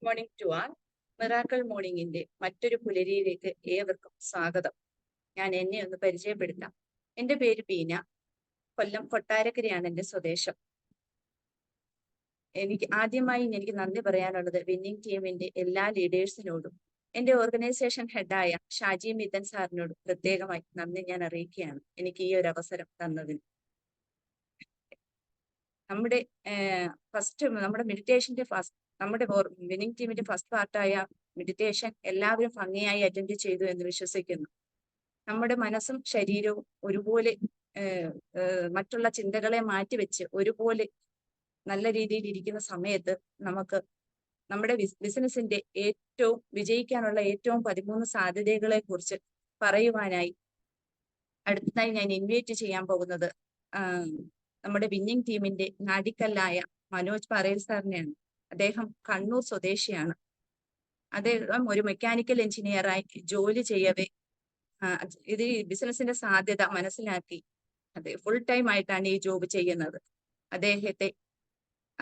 Morning to all. Miracle മോർണിംഗിന്റെ മറ്റൊരു പുലരിയിലേക്ക് ഏവർക്കും സ്വാഗതം. ഞാൻ എന്നെ ഒന്ന് പരിചയപ്പെടുത്താം. എൻ്റെ പേര് ബീന. കൊല്ലം കൊട്ടാരക്കരയാണ് എൻ്റെ സ്വദേശം. എനിക്ക് നന്ദി പറയാനുള്ളത് വിന്നിംഗ് ടീമിന്റെ എല്ലാ ലീഡേഴ്സിനോടും എൻ്റെ ഓർഗനൈസേഷൻ ഹെഡായ ഷാജി മിതൻ സാറിനോടും പ്രത്യേകമായി നന്ദി ഞാൻ അറിയിക്കുകയാണ് എനിക്ക് ഈ ഒരു അവസരം തന്നതിന്. നമ്മുടെ മെഡിറ്റേഷന്റെ നമ്മുടെ വിന്നിംഗ് ടീമിന്റെ ഫസ്റ്റ് പാർട്ടായ മെഡിറ്റേഷൻ എല്ലാവരും ഭംഗിയായി അറ്റൻഡ് ചെയ്തു എന്ന് വിശ്വസിക്കുന്നു. നമ്മുടെ മനസ്സും ശരീരവും ഒരുപോലെ മറ്റുള്ള ചിന്തകളെ മാറ്റിവെച്ച് ഒരുപോലെ നല്ല രീതിയിൽ ഇരിക്കുന്ന സമയത്ത് നമുക്ക് നമ്മുടെ ബിസിനസിന്റെ വിജയിക്കാനുള്ള ഏറ്റവും 13 സാധ്യതകളെ കുറിച്ച് പറയുവാനായി അടുത്തതായി ഞാൻ ഇൻവൈറ്റ് ചെയ്യാൻ പോകുന്നത് നമ്മുടെ വിന്നിംഗ് ടീമിന്റെ നാടിക്കല്ലായ മനോജ് പറേൽ സാറിനെയാണ്. അദ്ദേഹം കണ്ണൂർ സ്വദേശിയാണ്. അദ്ദേഹം ഒരു മെക്കാനിക്കൽ എഞ്ചിനീയറായി ജോലി ചെയ്യവേ ഇത് ബിസിനസിന്റെ സാധ്യത മനസ്സിലാക്കി ഫുൾ ടൈം ആയിട്ടാണ് ഈ ജോബ് ചെയ്യുന്നത്.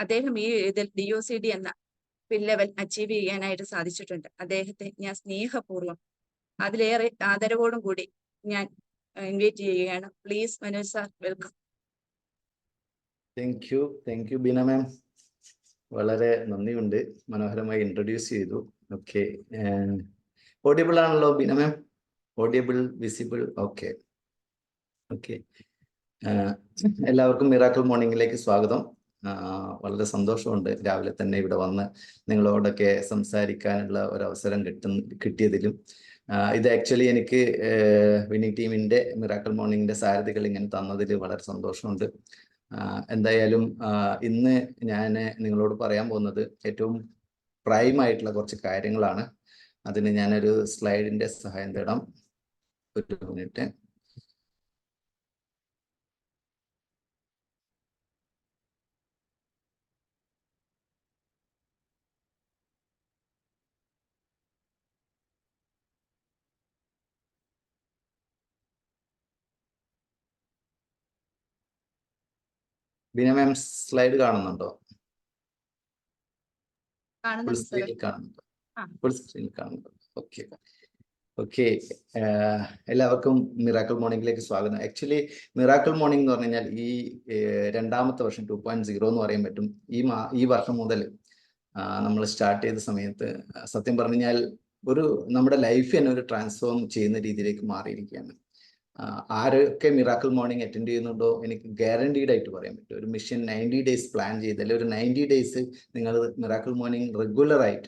അദ്ദേഹം ഈ ഇതിൽ DOCD എന്ന ലെവൽ അച്ചീവ് ചെയ്യാനായിട്ട് സാധിച്ചിട്ടുണ്ട്. അദ്ദേഹത്തെ ഞാൻ സ്നേഹപൂർവ്വം അതിലേറെ ആദരവോടും കൂടി ഞാൻ ഇൻവൈറ്റ് ചെയ്യുകയാണ്. Please Manoj sir, welcome. Thank you Beena ma'am. വളരെ നന്ദിയുണ്ട്, മനോഹരമായി ഇൻട്രൊഡ്യൂസ് ചെയ്തു. ഓക്കെ, ഓഡിയബിൾ ആണല്ലോ Beena ma'am? Audible, visible? Okay. എല്ലാവർക്കും മിറാക്കിൾ മോർണിംഗിലേക്ക് സ്വാഗതം. വളരെ സന്തോഷമുണ്ട് രാവിലെ തന്നെ ഇവിടെ വന്ന് നിങ്ങളോടൊക്കെ സംസാരിക്കാനുള്ള ഒരു അവസരം കിട്ടിയതിലും. ഇത് ആക്ച്വലി എനിക്ക് വിന്നിംഗ് ടീമിന്റെ മിറാക്കിൾ മോർണിംഗിന്റെ സാരഥികൾ ഇങ്ങനെ തന്നതിൽ വളരെ സന്തോഷമുണ്ട്. എന്തായാലും ഇന്ന് ഞാൻ നിങ്ങളോട് പറയാൻ പോകുന്നത് ഏറ്റവും പ്രൈം ആയിട്ടുള്ള കുറച്ച് കാര്യങ്ങളാണ്. അതിന് ഞാനൊരു സ്ലൈഡിന്റെ സഹായം തേടാം. ഒരു മിനിറ്റ്. ബീന മാം, സ്ലൈഡ് കാണുന്നുണ്ടോ? ഫുൾ സ്ക്രീനിൽ കാണുന്നുണ്ടോ? ഓക്കെ. എല്ലാവർക്കും മിറാക്കിൾ മോർണിംഗിലേക്ക് സ്വാഗതം. ആക്ച്വലി മിറാക്കിൾ മോർണിംഗ് എന്ന് പറഞ്ഞു കഴിഞ്ഞാൽ ഈ രണ്ടാമത്തെ വർഷം 2.0 എന്ന് പറയാൻ പറ്റും. ഈ വർഷം മുതൽ നമ്മൾ സ്റ്റാർട്ട് ചെയ്ത സമയത്ത് സത്യം പറഞ്ഞു കഴിഞ്ഞാൽ നമ്മുടെ ലൈഫ് തന്നെ ഒരു ട്രാൻസ്ഫോം ചെയ്യുന്ന രീതിയിലേക്ക് മാറിയിരിക്കുകയാണ്. ആരൊക്കെ മിറാക്കിൾ മോർണിംഗ് അറ്റൻഡ് ചെയ്യുന്നുണ്ടോ എനിക്ക് ഗ്യാരണ്ടീഡ് ആയിട്ട് പറയാൻ പറ്റും. ഒരു മിഷൻ 90 ഡേയ്സ് പ്ലാൻ ചെയ്ത് അല്ലെങ്കിൽ ഒരു 90 ഡേയ്സ് നിങ്ങൾ മിറാക്കിൾ മോർണിംഗ് റെഗുലർ ആയിട്ട്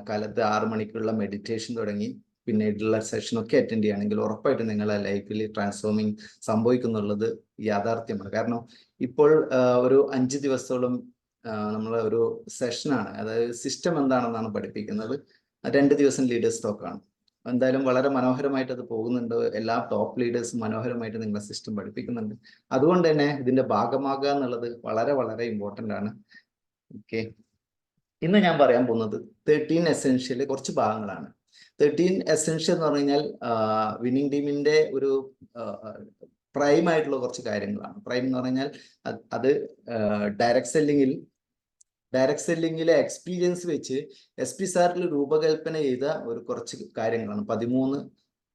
കാലത്ത് 6 മണിക്കുള്ള മെഡിറ്റേഷൻ തുടങ്ങി പിന്നീടുള്ള സെഷനൊക്കെ അറ്റൻഡ് ചെയ്യുകയാണെങ്കിൽ ഉറപ്പായിട്ടും നിങ്ങളെ ലൈഫിൽ ട്രാൻസ്ഫോമിങ് സംഭവിക്കുന്നുള്ളത് യാഥാർത്ഥ്യമാണ്. കാരണം ഇപ്പോൾ ഒരു 5 ദിവസത്തോളം നമ്മളെ ഒരു സെഷനാണ്. അതായത് സിസ്റ്റം എന്താണെന്നാണ് പഠിപ്പിക്കുന്നത്. 2 ദിവസം ലീഡേഴ്സ് ടോക്കാണ്. എന്തായാലും വളരെ മനോഹരമായിട്ട് അത് പോകുന്നുണ്ട്. എല്ലാ ടോപ്പ് ലീഡേഴ്സും മനോഹരമായിട്ട് നിങ്ങളെ സിസ്റ്റം പഠിപ്പിക്കുന്നുണ്ട്. അതുകൊണ്ട് തന്നെ ഇതിന്റെ ഭാഗമാകുക എന്നുള്ളത് വളരെ വളരെ ഇമ്പോർട്ടൻ്റ് ആണ്. ഓക്കെ, ഇന്ന് ഞാൻ പറയാൻ പോകുന്നത് 13 എസെൻഷ്യൽ കുറച്ച് ഭാഗങ്ങളാണ്. 13 എസെൻഷ്യൽ എന്ന് പറഞ്ഞു കഴിഞ്ഞാൽ വിന്നിംഗ് ടീമിന്റെ ഒരു പ്രൈം ആയിട്ടുള്ള കുറച്ച് കാര്യങ്ങളാണ്. പ്രൈം എന്ന് പറഞ്ഞാൽ അത് ഡയറക്റ്റ് സെല്ലിങ്ങിലെ എക്സ്പീരിയൻസ് വെച്ച് SP സാറിൽ രൂപകൽപ്പന ചെയ്ത കുറച്ച് കാര്യങ്ങളാണ്. 13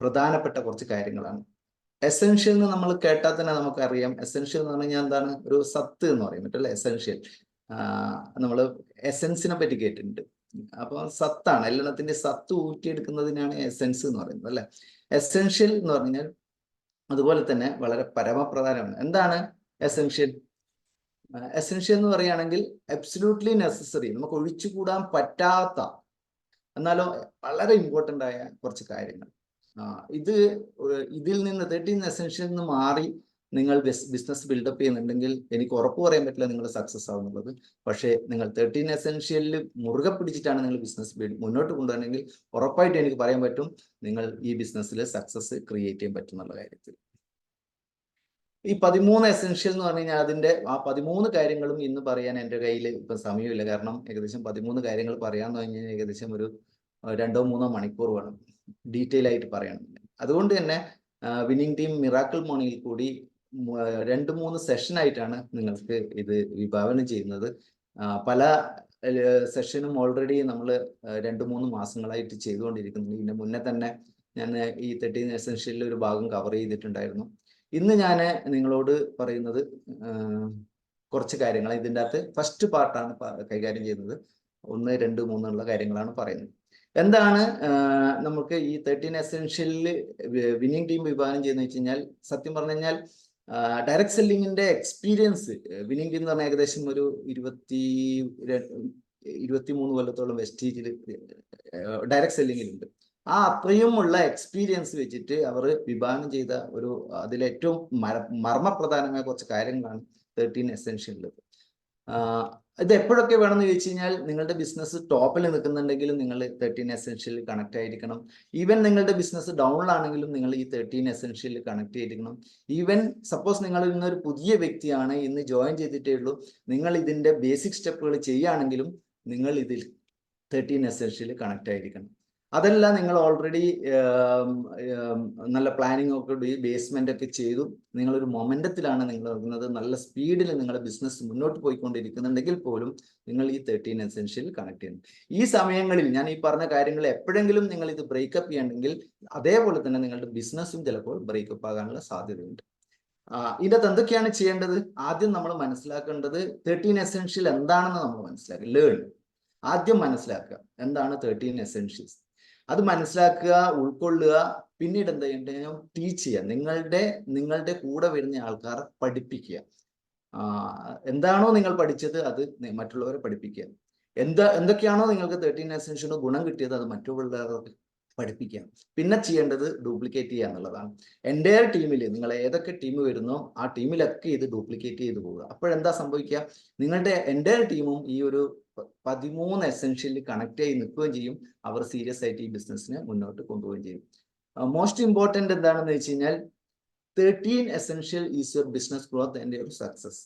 പ്രധാനപ്പെട്ട കുറച്ച് കാര്യങ്ങളാണ്. എസെൻഷ്യൽ എന്ന് നമ്മൾ കേട്ടാൽ തന്നെ നമുക്കറിയാം. എസെൻഷ്യൽ എന്ന് പറഞ്ഞു കഴിഞ്ഞാൽ എന്താണ്? ഒരു സത്ത് എന്ന് പറയും പറ്റല്ലേ. എസെൻഷ്യൽ നമ്മൾ എസെൻസിനെ പറ്റി കേട്ടിട്ടുണ്ട്. അപ്പൊ സത്താണ്, എല്ലാത്തിന്റെ സത്ത് ഊറ്റിയെടുക്കുന്നതിനാണ് എസെൻസ് എന്ന് പറയുന്നത് അല്ലെ. എസെൻഷ്യൽ എന്ന് പറഞ്ഞാൽ അതുപോലെ തന്നെ വളരെ പരമപ്രധാനമാണ്. എന്താണ് എസെൻഷ്യൽ? എസെൻഷ്യൽ എന്ന് പറയുകയാണെങ്കിൽ അബ്സല്യൂട്ട്ലി നെസസറി, നമുക്ക് ഒഴിച്ചുകൂടാൻ പറ്റാത്ത എന്നാലോ വളരെ ഇമ്പോർട്ടൻ്റ് ആയ കുറച്ച് കാര്യങ്ങൾ. ഇതിൽ നിന്ന് 13 എസെൻഷ്യൽ നിന്ന് മാറി നിങ്ങൾ ബിസിനസ് ബിൽഡപ്പ് ചെയ്യുന്നുണ്ടെങ്കിൽ എനിക്ക് ഉറപ്പ് പറയാൻ പറ്റില്ല നിങ്ങൾ സക്സസ് ആവുന്നുള്ളത്. പക്ഷേ നിങ്ങൾ 13 എസെൻഷ്യലിൽ മുറുകെ പിടിച്ചിട്ടാണ് നിങ്ങൾ ബിസിനസ് മുന്നോട്ട് കൊണ്ടുപോകണമെങ്കിൽ ഉറപ്പായിട്ട് എനിക്ക് പറയാൻ പറ്റും നിങ്ങൾ ഈ ബിസിനസ്സിൽ സക്സസ് ക്രിയേറ്റ് ചെയ്യാൻ പറ്റുന്നുള്ള കാര്യത്തിൽ. ഈ 13 എസെൻഷ്യൽ എന്ന് പറഞ്ഞു കഴിഞ്ഞാൽ അതിന്റെ 13 കാര്യങ്ങളും ഇന്ന് പറയാൻ എൻ്റെ കയ്യിൽ ഇപ്പം സമയമില്ല. കാരണം ഏകദേശം 13 കാര്യങ്ങൾ പറയാന്ന് കഴിഞ്ഞാൽ ഏകദേശം ഒരു 2-3 മണിക്കൂർ വേണം ഡീറ്റെയിൽ ആയിട്ട് പറയണം. അതുകൊണ്ട് തന്നെ വിന്നിംഗ് ടീം മിറാക്കിൾ മോർണിംഗിൽ കൂടി 2-3 സെഷൻ ആയിട്ടാണ് നിങ്ങൾക്ക് ഇത് വിഭാവനം ചെയ്യുന്നത്. പല സെഷനും ഓൾറെഡി നമ്മൾ 2-3 മാസങ്ങളായിട്ട് ചെയ്തുകൊണ്ടിരിക്കുന്നുണ്ട്. ഇതിന്റെ മുന്നേ തന്നെ ഞാൻ ഈ 13 എസെൻഷ്യലിൽ ഒരു ഭാഗം കവർ ചെയ്തിട്ടുണ്ടായിരുന്നു. ഇന്ന് ഞാൻ നിങ്ങളോട് പറയുന്നത് കുറച്ച് കാര്യങ്ങൾ. ഇതിൻ്റെ അകത്ത് ഫസ്റ്റ് പാർട്ടാണ് കൈകാര്യം ചെയ്യുന്നത്. 1, 2, 3 ഉള്ള കാര്യങ്ങളാണ് പറയുന്നത്. എന്താണ് നമുക്ക് ഈ 13 എസെൻഷ്യലിൽ വിന്നിംഗ് ടീം വിഭാവനം ചെയ്യുന്നത് വെച്ച് കഴിഞ്ഞാൽ, സത്യം പറഞ്ഞു കഴിഞ്ഞാൽ ഡയറക്ട് സെല്ലിങ്ങിന്റെ എക്സ്പീരിയൻസ് വിന്നിംഗ് ടീം എന്ന് പറഞ്ഞാൽ ഏകദേശം ഒരു 23 കൊല്ലത്തോളം വെസ്റ്റീജിൽ ഡയറക്ട് സെല്ലിങ്ങിലുണ്ട്. ആ അത്രയുമുള്ള എക്സ്പീരിയൻസ് വെച്ചിട്ട് അവർ വിഭാവനം ചെയ്ത ഒരു അതിലേറ്റവും മർമ്മപ്രധാനമായ കുറച്ച് കാര്യങ്ങളാണ് 13 എസെൻഷ്യലിൽ. ഇത് എപ്പോഴൊക്കെ വേണമെന്ന് ചോദിച്ചു കഴിഞ്ഞാൽ, നിങ്ങളുടെ ബിസിനസ് ടോപ്പിൽ നിൽക്കുന്നുണ്ടെങ്കിലും നിങ്ങൾ 13 എസെൻഷ്യലിൽ കണക്ട് ആയിരിക്കണം. ഈവൻ നിങ്ങളുടെ ബിസിനസ് ഡൗണിലാണെങ്കിലും നിങ്ങൾ ഈ 13 എസെൻഷ്യലിൽ കണക്ട് ചെയ്തിരിക്കണം. ഈവൻ സപ്പോസ് നിങ്ങൾ ഇന്നൊരു പുതിയ വ്യക്തിയാണ്, ഇന്ന് ജോയിൻ ചെയ്തിട്ടേ ഉള്ളൂ, നിങ്ങൾ ഇതിന്റെ ബേസിക് സ്റ്റെപ്പുകൾ ചെയ്യുകയാണെങ്കിലും നിങ്ങൾ ഇതിൽ 13 എസെൻഷ്യലിൽ കണക്ട് ആയിരിക്കണം. അതല്ല, നിങ്ങൾ ഓൾറെഡി നല്ല പ്ലാനിങ് ഒക്കെ ബേസ്മെന്റ് ഒക്കെ ചെയ്തു, നിങ്ങളൊരു മൊമെന്റത്തിലാണ് നിങ്ങൾ ഇറങ്ങുന്നത്, നല്ല സ്പീഡിൽ നിങ്ങളുടെ ബിസിനസ് മുന്നോട്ട് പോയിക്കൊണ്ടിരിക്കുന്നുണ്ടെങ്കിൽ പോലും നിങ്ങൾ ഈ 13 എസെൻഷ്യൽ കണക്ട് ചെയ്യുന്നു. ഈ സമയങ്ങളിൽ ഞാൻ ഈ പറഞ്ഞ കാര്യങ്ങൾ എപ്പോഴെങ്കിലും നിങ്ങൾ ഇത് ബ്രേക്കപ്പ് ചെയ്യണമെങ്കിൽ, അതേപോലെ തന്നെ നിങ്ങളുടെ ബിസിനസ്സും ചിലപ്പോൾ ബ്രേക്കപ്പ് ആകാനുള്ള സാധ്യതയുണ്ട്. ഇതിനകത്ത് എന്തൊക്കെയാണ് ചെയ്യേണ്ടത്? ആദ്യം നമ്മൾ മനസ്സിലാക്കേണ്ടത് 13 എസെൻഷ്യൽ എന്താണെന്ന് നമ്മൾ മനസ്സിലാക്കുക. ലേൺ, ആദ്യം മനസ്സിലാക്കുക എന്താണ് 13 എസെൻഷ്യൽസ്. അത് മനസ്സിലാക്കുക, ഉൾക്കൊള്ളുക. പിന്നീട് എന്താ ചെയ്യേണ്ടത്? ടീച്ച് ചെയ്യുക. നിങ്ങളുടെ കൂടെ വരുന്ന ആൾക്കാരെ പഠിപ്പിക്കുക. എന്താണോ നിങ്ങൾ പഠിച്ചത് അത് മറ്റുള്ളവരെ പഠിപ്പിക്കുക. എന്തൊക്കെയാണോ നിങ്ങൾക്ക് 13 എസെൻഷ്യൽ ഗുണം കിട്ടിയത് അത് മറ്റുള്ളവർക്ക് പഠിപ്പിക്കാം. പിന്നെ ചെയ്യേണ്ടത് ഡ്യൂപ്ലിക്കേറ്റ് ചെയ്യുക എന്നുള്ളതാണ്. എൻ്റെ ടീമിൽ നിങ്ങൾ ഏതൊക്കെ ടീം വരുന്നോ ആ ടീമിലൊക്കെ ഇത് ഡ്യൂപ്ലിക്കേറ്റ് ചെയ്ത് പോവുക. അപ്പോഴെന്താ സംഭവിക്കുക? നിങ്ങളുടെ എൻ്റെ ടീമും ഈ ഒരു 13 എസെൻഷ്യലിൽ കണക്ട് ചെയ്ത് നിൽക്കുകയും ചെയ്യും. അവർ സീരിയസ് ആയിട്ട് ഈ ബിസിനസ്സിനെ മുന്നോട്ട് കൊണ്ടുപോവുകയും ചെയ്യും. മോസ്റ്റ് ഇമ്പോർട്ടൻ്റ് എന്താണെന്ന് വെച്ച് കഴിഞ്ഞാൽ, 13 essential is your business growth and your success.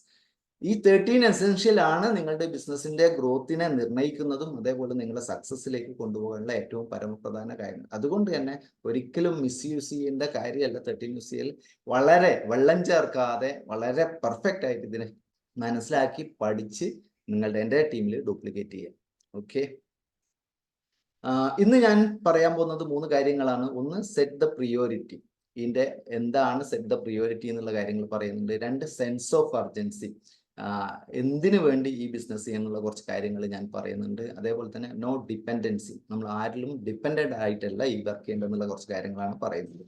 ഈ 13 എസെൻഷ്യൽ ആണ് നിങ്ങളുടെ ബിസിനസിന്റെ ഗ്രോത്തിനെ നിർണ്ണയിക്കുന്നതും അതേപോലെ നിങ്ങളെ സക്സസിലേക്ക് കൊണ്ടുപോകാനുള്ള ഏറ്റവും പരമപ്രധാന കാര്യം. അതുകൊണ്ട് തന്നെ ഒരിക്കലും മിസ്യൂസ് ചെയ്യേണ്ട കാര്യമല്ല 13 എസെൻഷ്യൽ. വളരെ വെള്ളം ചേർക്കാതെ വളരെ പെർഫെക്റ്റ് ആയിട്ട് ഇതിനെ മനസ്സിലാക്കി പഠിച്ച് നിങ്ങളുടെ എൻ്റെ ടീമിൽ ഡ്യൂപ്ലിക്കേറ്റ് ചെയ്യുക. ഓക്കെ, ഇന്ന് ഞാൻ പറയാൻ പോകുന്നത് 3 കാര്യങ്ങളാണ്. ഒന്ന്, സെറ്റ് ദ പ്രിയോറിറ്റി. ഇതിന്റെ എന്താണ് സെറ്റ് ദ പ്രിയോറിറ്റി എന്നുള്ള കാര്യങ്ങൾ പറയുന്നുണ്ട്. 2, സെൻസ് ഓഫ് അർജൻസി. എന്തിനു വേണ്ടി ഈ ബിസിനസ് ചെയ്യാനുള്ള കുറച്ച് കാര്യങ്ങൾ ഞാൻ പറയുന്നുണ്ട്. അതേപോലെ തന്നെ നോ ഡിപ്പെൻഡൻസി, നമ്മൾ ആരിലും ഡിപ്പെൻഡൻ്റ് ആയിട്ടല്ല ഈ വർക്ക് ചെയ്യേണ്ടതെന്നുള്ള കുറച്ച് കാര്യങ്ങളാണ് പറയുന്നത്.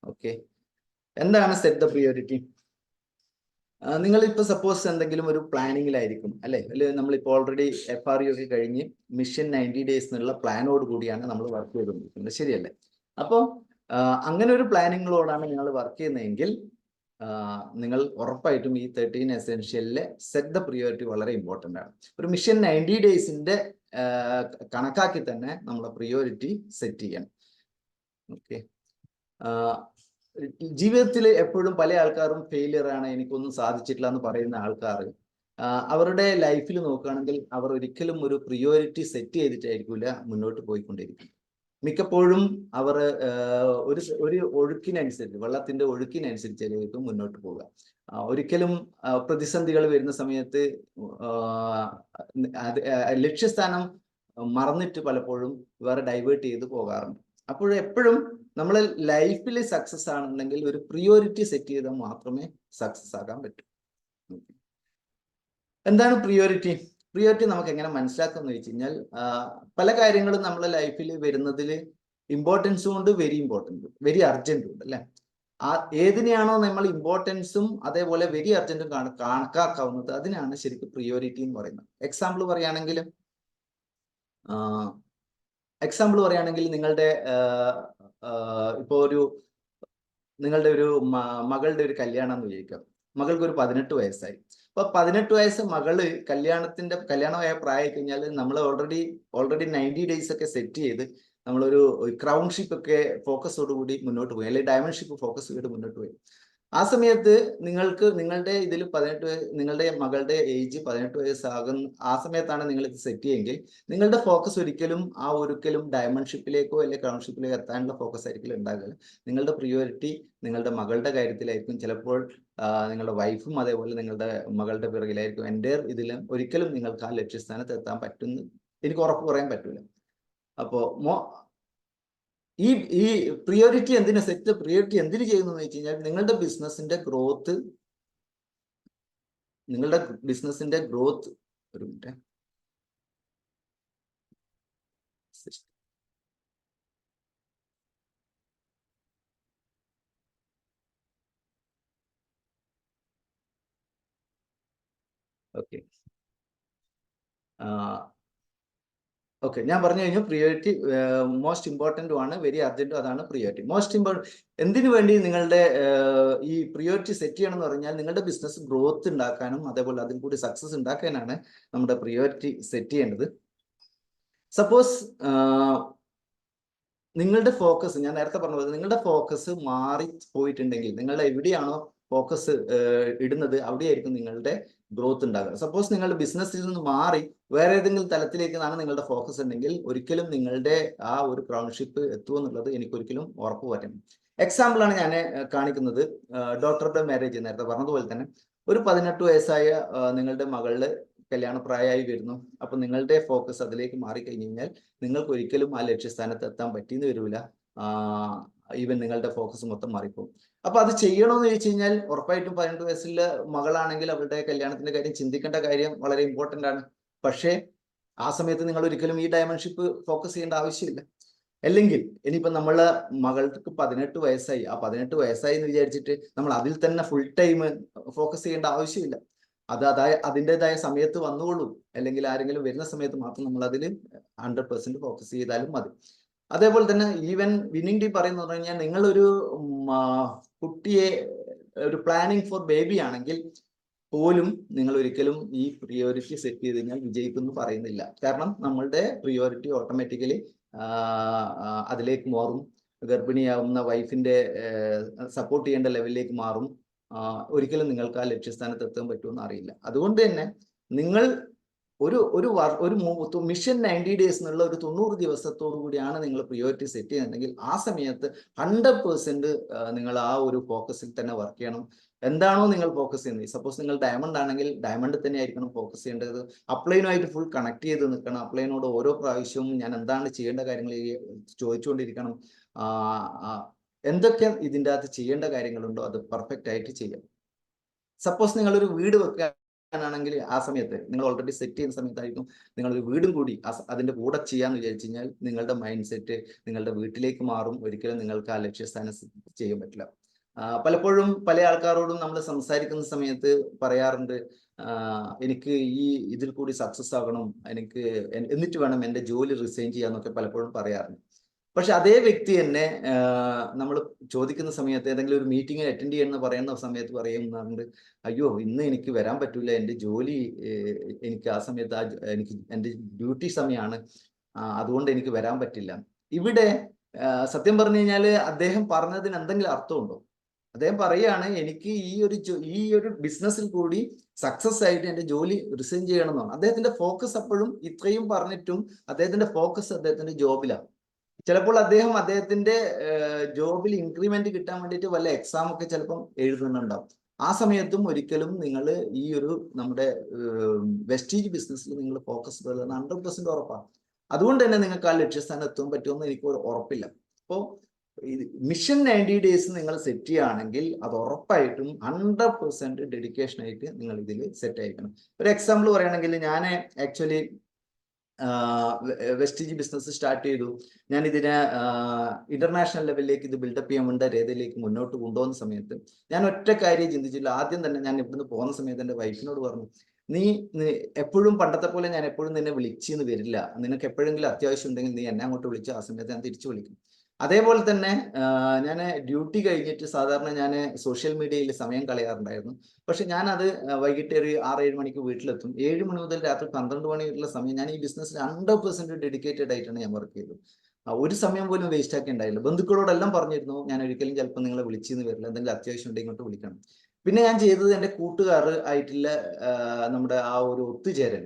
ഓക്കെ, എന്താണ് സെറ്റ് ദ പ്രിയോറിറ്റി? നിങ്ങൾ ഇപ്പൊ സപ്പോസ് എന്തെങ്കിലും ഒരു പ്ലാനിങ്ങിലായിരിക്കും അല്ലെ, നമ്മളിപ്പോൾ ഓൾറെഡി FRU ഒക്കെ കഴിഞ്ഞ് മിഷൻ 90 ഡേയ്സ് എന്നുള്ള പ്ലാനോട് കൂടിയാണ് നമ്മൾ വർക്ക് ചെയ്തുകൊണ്ടിരിക്കുന്നത്, ശരിയല്ലേ? അപ്പോൾ അങ്ങനെ ഒരു പ്ലാനിങ്ങിലോടാണ് നിങ്ങൾ വർക്ക് ചെയ്യുന്നതെങ്കിൽ നിങ്ങൾ ഉറപ്പായിട്ടും ഈ 13 എസെൻഷ്യലിലെ സെറ്റ് ദ പ്രിയോറിറ്റി വളരെ ഇമ്പോർട്ടൻ്റ് ആണ്. ഒരു മിഷൻ 90 ഡേയ്സിന്റെ കണക്കാക്കി തന്നെ നമ്മളെ പ്രിയോറിറ്റി സെറ്റ് ചെയ്യണം. ഓക്കെ, ജീവിതത്തിൽ എപ്പോഴും പല ആൾക്കാരും ഫെയിലിയർ ആണ്, എനിക്കൊന്നും സാധിച്ചിട്ടില്ല എന്ന് പറയുന്ന ആൾക്കാർ അവരുടെ ലൈഫിൽ നോക്കുകയാണെങ്കിൽ അവർ ഒരിക്കലും ഒരു പ്രിയോറിറ്റി സെറ്റ് ചെയ്തിട്ടായിരിക്കില്ല മുന്നോട്ട് പോയിക്കൊണ്ടിരിക്കുന്നത്. മിക്കപ്പോഴും അവർ ഒരു ഒഴുക്കിനനുസരിച്ച്, വെള്ളത്തിന്റെ ഒഴുക്കിനനുസരിച്ചായിരിക്കും മുന്നോട്ട് പോവുക. ഒരിക്കലും പ്രതിസന്ധികൾ വരുന്ന സമയത്ത് ലക്ഷ്യസ്ഥാനം മറന്നിട്ട് പലപ്പോഴും വേറെ ഡൈവേർട്ട് ചെയ്ത് പോകാറുണ്ട്. അപ്പോൾ എപ്പോഴും നമ്മൾ ലൈഫിൽ സക്സസ് ആണെന്നുണ്ടെങ്കിൽ ഒരു പ്രിയോറിറ്റി സെറ്റ് ചെയ്താൽ മാത്രമേ സക്സസ് ആകാൻ പറ്റൂ. എന്താണ് പ്രിയോറിറ്റി? പ്രിയോറിറ്റി നമുക്ക് എങ്ങനെ മനസ്സിലാക്കാന്ന് വെച്ച് കഴിഞ്ഞാൽ, പല കാര്യങ്ങളും നമ്മളെ ലൈഫിൽ വരുന്നതിൽ ഇമ്പോർട്ടൻസും ഉണ്ട്, വെരി അർജന്റും ഉണ്ട് അല്ലെ. ഏതിനെയാണോ നമ്മൾ ഇമ്പോർട്ടൻസും അതേപോലെ വെരി അർജന്റും കണക്കാക്കാവുന്നത് അതിനാണ് ശരിക്കും പ്രിയോറിറ്റി എന്ന് പറയുന്നത്. എക്സാമ്പിൾ പറയുകയാണെങ്കിൽ നിങ്ങളുടെ ഇപ്പോൾ നിങ്ങളുടെ ഒരു മകളുടെ ഒരു കല്യാണം എന്ന് വിചാരിക്കാം. മകൾക്ക് ഒരു 18 വയസ്സായി. അപ്പൊ 18 വയസ്സ് മകള് കല്യാണമായ പ്രായം കഴിഞ്ഞാൽ നമ്മൾ ഓൾറെഡി 90 ഡേയ്സ് ഒക്കെ സെറ്റ് ചെയ്ത് നമ്മളൊരു ക്രൗൺഷിപ്പ് ഒക്കെ ഫോക്കസോടുകൂടി മുന്നോട്ട് പോയി, അല്ലെങ്കിൽ ഡയമണ്ട് ഷിപ്പ് ഫോക്കസ് ചെയ്ത് മുന്നോട്ട് പോയി. ആ സമയത്ത് നിങ്ങൾക്ക് നിങ്ങളുടെ ഇതിൽ 18 നിങ്ങളുടെ മകളുടെ ഏജ് 18 വയസ്സാകുന്ന ആ സമയത്താണ് നിങ്ങൾ ഇത് സെറ്റ് ചെയ്യുമെങ്കിൽ നിങ്ങളുടെ ഫോക്കസ് ഒരിക്കലും ഡയമണ്ട്ഷിപ്പിലേക്കോ അല്ലെങ്കിൽ ക്രൗൺഷിപ്പിലേക്കോ എത്താനുള്ള ഫോക്കസ് ആയിരിക്കില്ല ഉണ്ടാകുക. നിങ്ങളുടെ പ്രിയോറിറ്റി നിങ്ങളുടെ മകളുടെ കാര്യത്തിലായിരിക്കും. ചിലപ്പോൾ നിങ്ങളുടെ വൈഫും അതേപോലെ നിങ്ങളുടെ മകളുടെ പിറകിലായിരിക്കും. എൻ്റെ ഇതിലും ഒരിക്കലും നിങ്ങൾക്ക് ആ ലക്ഷ്യസ്ഥാനത്ത് എത്താൻ പറ്റുമെന്ന് എനിക്ക് ഉറപ്പ് പറയാൻ പറ്റൂല. അപ്പോൾ ഈ പ്രിയോറിറ്റി എന്തിനു ചെയ്യുന്നു എന്ന് വെച്ച് കഴിഞ്ഞാൽ നിങ്ങളുടെ ബിസിനസിന്റെ ഗ്രോത്ത് ഒരു മിനിറ്റ്. ഓക്കെ ഓക്കെ, ഞാൻ പറഞ്ഞു കഴിഞ്ഞു പ്രിയോറിറ്റി മോസ്റ്റ് ഇമ്പോർട്ടൻറ്റും ആണ്, വെരി അർജന്റും. അതാണ് പ്രിയോറിറ്റി. എന്തിനു വേണ്ടി നിങ്ങളുടെ ഈ പ്രിയോറിറ്റി സെറ്റ് ചെയ്യണം എന്ന് പറഞ്ഞാൽ നിങ്ങളുടെ ബിസിനസ് ഗ്രോത്ത് ഉണ്ടാക്കാനും അതേപോലെ അതിൽ കൂടി സക്സസ് ഉണ്ടാക്കാനാണ് നമ്മുടെ പ്രിയോറിറ്റി സെറ്റ് ചെയ്യേണ്ടത്. സപ്പോസ് നിങ്ങളുടെ ഫോക്കസ്, ഞാൻ നേരത്തെ പറഞ്ഞത്, നിങ്ങളുടെ ഫോക്കസ് മാറി പോയിട്ടുണ്ടെങ്കിൽ, നിങ്ങളുടെ എവിടെയാണോ ഫോക്കസ് ഇടുന്നത് അവിടെയായിരിക്കും നിങ്ങളുടെ ഗ്രോത്ത് ഉണ്ടാകുക. സപ്പോസ് നിങ്ങളുടെ ബിസിനസ്സിൽ നിന്ന് മാറി വേറെ ഏതെങ്കിലും തലത്തിലേക്കാണ് നിങ്ങളുടെ ഫോക്കസ് ഉണ്ടെങ്കിൽ ഒരിക്കലും നിങ്ങളുടെ ആ ഒരു ക്രൗൺഷിപ്പ് എത്തുമെന്നുള്ളത് എനിക്കൊരിക്കലും ഉറപ്പ് പറ്റണം. എക്സാമ്പിളാണ് ഞാൻ കാണിക്കുന്നത്. ഡോക്ടറുടെ മാരേജ് നേരത്തെ പറഞ്ഞതുപോലെ തന്നെ ഒരു 18 വയസ്സായ നിങ്ങളുടെ മകളുടെ കല്യാണ പ്രായമായി വരുന്നു. അപ്പൊ നിങ്ങളുടെ ഫോക്കസ് അതിലേക്ക് മാറിക്കഴിഞ്ഞു കഴിഞ്ഞാൽ നിങ്ങൾക്ക് ഒരിക്കലും ആ ലക്ഷ്യസ്ഥാനത്ത് എത്താൻ പറ്റിയെന്ന് വരില്ല. ഈവൻ നിങ്ങളുടെ ഫോക്കസ് മൊത്തം മാറിപ്പോകും. അപ്പൊ അത് ചെയ്യണമെന്ന് ചോദിച്ചു കഴിഞ്ഞാൽ ഉറപ്പായിട്ടും 18 വയസ്സിലെ മകളാണെങ്കിൽ അവരുടെ കല്യാണത്തിന്റെ കാര്യം ചിന്തിക്കേണ്ട കാര്യം വളരെ ഇമ്പോർട്ടന്റ് ആണ്. പക്ഷേ ആ സമയത്ത് നിങ്ങൾ ഒരിക്കലും ഈ ഡയമണ്ട്ഷിപ്പ് ഫോക്കസ് ചെയ്യേണ്ട ആവശ്യമില്ല. അല്ലെങ്കിൽ ഇനിയിപ്പോ നമ്മളെ മകൾക്ക് 18 വയസ്സായി, ആ 18 വയസ്സായി എന്ന് വിചാരിച്ചിട്ട് നമ്മൾ അതിൽ തന്നെ ഫുൾ ടൈം ഫോക്കസ് ചെയ്യേണ്ട ആവശ്യമില്ല. അതിൻ്റെതായ സമയത്ത് വന്നുകൊള്ളൂ, അല്ലെങ്കിൽ ആരെങ്കിലും വരുന്ന സമയത്ത് മാത്രം നമ്മൾ അതിൽ 100% ഫോക്കസ് ചെയ്താലും മതി. അതേപോലെ തന്നെ ഈവൻ വിന്നിംഗ് ടീം പറയുന്നത് പറഞ്ഞു കഴിഞ്ഞാൽ നിങ്ങളൊരു കുട്ടിയെ ഒരു പ്ലാനിങ് ഫോർ ബേബി ആണെങ്കിൽ പോലും നിങ്ങൾ ഒരിക്കലും ഈ പ്രിയോറിറ്റി സെറ്റ് ചെയ്ത് കഴിഞ്ഞാൽ വിജയിക്കുമെന്ന് പറയുന്നില്ല. കാരണം നമ്മളുടെ പ്രിയോറിറ്റി ഓട്ടോമാറ്റിക്കലി അതിലേക്ക് മാറും. ഗർഭിണിയാവുന്ന വൈഫിന്റെ സപ്പോർട്ട് ചെയ്യേണ്ട ലെവലിലേക്ക് മാറും. ഒരിക്കലും നിങ്ങൾക്ക് ആ ലക്ഷ്യസ്ഥാനത്ത് എത്താൻ പറ്റുമെന്ന് അറിയില്ല. അതുകൊണ്ട് തന്നെ നിങ്ങൾ ഒരു മിഷൻ 90 ഡേയ്സ് എന്നുള്ള ഒരു 90 ദിവസത്തോടു കൂടിയാണ് നിങ്ങൾ പ്രിയോറിറ്റി സെറ്റ് ചെയ്യുന്നുണ്ടെങ്കിൽ ആ സമയത്ത് 100% നിങ്ങൾ ആ ഒരു ഫോക്കസിൽ തന്നെ വർക്ക് ചെയ്യണം. എന്താണോ നിങ്ങൾ ഫോക്കസ് ചെയ്യുന്നത്, സപ്പോസ് നിങ്ങൾ ഡയമണ്ട് ആണെങ്കിൽ ഡയമണ്ട് തന്നെ ആയിരിക്കണം ഫോക്കസ് ചെയ്യേണ്ടത്. അപ്ലൈനുമായിട്ട് ഫുൾ കണക്ട് ചെയ്ത് നിൽക്കണം. അപ്ലൈനോട് ഓരോ പ്രാവശ്യവും ഞാൻ എന്താണ് ചെയ്യേണ്ട കാര്യങ്ങൾ ചോദിച്ചുകൊണ്ടിരിക്കണം. എന്തൊക്കെ ഇതിൻ്റെ അകത്ത് ചെയ്യേണ്ട കാര്യങ്ങളുണ്ടോ അത് പെർഫെക്റ്റ് ആയിട്ട് ചെയ്യാം. സപ്പോസ് നിങ്ങളൊരു വീട് വെക്കാനാണെങ്കിൽ ആ സമയത്ത് നിങ്ങൾ ഓൾറെഡി സെറ്റ് ചെയ്യുന്ന സമയത്തായിരിക്കും നിങ്ങളൊരു വീടും കൂടി അതിൻ്റെ കൂടെ ചെയ്യാന്ന് വിചാരിച്ചു കഴിഞ്ഞാൽ നിങ്ങളുടെ മൈൻഡ് സെറ്റ് നിങ്ങളുടെ വീട്ടിലേക്ക് മാറും. ഒരിക്കലും നിങ്ങൾക്ക് ആ ലക്ഷ്യസ്ഥാനം ചെയ്യാൻ പറ്റില്ല. പലപ്പോഴും പല ആൾക്കാരോടും നമ്മൾ സംസാരിക്കുന്ന സമയത്ത് പറയാറുണ്ട്, എനിക്ക് ഈ ഇതിൽ കൂടി സക്സസ് ആകണം, എന്നിട്ട് വേണം എൻ്റെ ജോലി റിസൈൻ ചെയ്യാന്നൊക്കെ പലപ്പോഴും പറയാറുണ്ട്. പക്ഷെ അതേ വ്യക്തി തന്നെ നമ്മൾ ചോദിക്കുന്ന സമയത്ത് ഏതെങ്കിലും ഒരു മീറ്റിംഗ് അറ്റൻഡ് ചെയ്യുന്ന പറയുന്ന സമയത്ത് പറയുന്നുണ്ട്, അയ്യോ ഇന്ന് എനിക്ക് വരാൻ പറ്റൂല, എൻ്റെ ജോലി എനിക്ക് ആ സമയത്ത് എനിക്ക് എൻ്റെ ഡ്യൂട്ടി സമയമാണ്, അതുകൊണ്ട് എനിക്ക് വരാൻ പറ്റില്ല. ഇവിടെ സത്യം പറഞ്ഞു കഴിഞ്ഞാൽ അദ്ദേഹം പറഞ്ഞതിന് എന്തെങ്കിലും അർത്ഥമുണ്ടോ? അദ്ദേഹം പറയുകയാണ്, എനിക്ക് ഈ ഒരു ബിസിനസ്സിൽ കൂടി സക്സസ് ആയിട്ട് എൻ്റെ ജോലി റിസൈൻ ചെയ്യണം എന്നാണ്. അദ്ദേഹത്തിന്റെ ഫോക്കസ് അപ്പോഴും ഇത്രയും പറഞ്ഞിട്ടും അദ്ദേഹത്തിന്റെ ഫോക്കസ് അദ്ദേഹത്തിന്റെ ജോബിലാണ്. ചിലപ്പോൾ അദ്ദേഹത്തിന്റെ ജോബിൽ ഇൻക്രിമെന്റ് കിട്ടാൻ വേണ്ടിയിട്ട് വല്ല എക്സാം ഒക്കെ ചിലപ്പം എഴുതുന്നുണ്ടാവും. ആ സമയത്തും ഒരിക്കലും നിങ്ങൾ ഈ ഒരു നമ്മുടെ വെസ്റ്റീജ് ബിസിനസ്സിൽ നിങ്ങൾ ഫോക്കസ് ചെയ്യുന്നത് 100% ഉറപ്പാണ്. അതുകൊണ്ട് തന്നെ നിങ്ങൾക്ക് ആ ലക്ഷ്യസ്ഥാനം എത്താൻ പറ്റുമെന്ന് എനിക്ക് ഉറപ്പില്ല. അപ്പോൾ മിഷൻ 90 ഡേയ്സ് നിങ്ങൾ സെറ്റ് ചെയ്യുകയാണെങ്കിൽ അത് ഉറപ്പായിട്ടും 100% ഡെഡിക്കേഷൻ ആയിട്ട് നിങ്ങൾ ഇതിൽ സെറ്റ് ആയിരിക്കണം. ഒരു എക്സാമ്പിൾ പറയുകയാണെങ്കിൽ ഞാൻ ആക്ച്വലി വെസ്റ്റീജ് ബിസിനസ് സ്റ്റാർട്ട് ചെയ്തു. ഞാൻ ഇതിനെ ഇന്റർനാഷണൽ ലെവലിലേക്ക് ഇത് ബിൽഡപ്പ് ചെയ്യാൻ വേണ്ട രീതിയിലേക്ക് മുന്നോട്ട് കൊണ്ടുപോകുന്ന സമയത്ത് ഞാൻ ഒറ്റ കാര്യം ചിന്തിച്ചില്ല. ആദ്യം തന്നെ ഞാൻ ഇവിടുന്ന് പോകുന്ന സമയത്ത് എൻ്റെ വൈഫിനോട് പറഞ്ഞു, നീ എപ്പോഴും പണ്ടത്തെ പോലെ ഞാൻ എപ്പോഴും നിന്നെ വിളിച്ചെന്ന് വരില്ല, നിനക്ക് എപ്പോഴെങ്കിലും അത്യാവശ്യം ഉണ്ടെങ്കിൽ നീ എന്നെ അങ്ങോട്ട് വിളിച്ചു, ആ സമയത്ത് ഞാൻ തിരിച്ചു വിളിക്കും. അതേപോലെ തന്നെ ഞാൻ ഡ്യൂട്ടി കഴിഞ്ഞിട്ട് സാധാരണ ഞാൻ സോഷ്യൽ മീഡിയയിൽ സമയം കളയാറുണ്ടായിരുന്നു. പക്ഷെ ഞാനത് വൈകിട്ട് ഒരു 6-7 മണിക്ക് വീട്ടിലെത്തും. 7 മണി മുതൽ രാത്രി 12 മണി വരെയുള്ള സമയം ഞാൻ ഈ ബിസിനസ്സിൽ 100% ഡെഡിക്കേറ്റഡ് ആയിട്ടാണ് ഞാൻ വർക്ക് ചെയ്തത്. ഒരു സമയം പോലും വേസ്റ്റ് ആക്കി ഉണ്ടായില്ല. ബന്ധുക്കളോടെല്ലാം പറഞ്ഞിരുന്നു ഞാൻ ഒരിക്കലും ചിലപ്പോൾ നിങ്ങളെ വിളിച്ചെന്ന് വരില്ല, എന്തെങ്കിലും അത്യാവശ്യം ഉണ്ടെങ്കിൽ ഇങ്ങോട്ട് വിളിക്കണം. പിന്നെ ഞാൻ ചെയ്തത് എൻ്റെ കൂട്ടുകാർ ആയിട്ടുള്ള നമ്മുടെ ആ ഒരു ഒത്തുചേരൽ,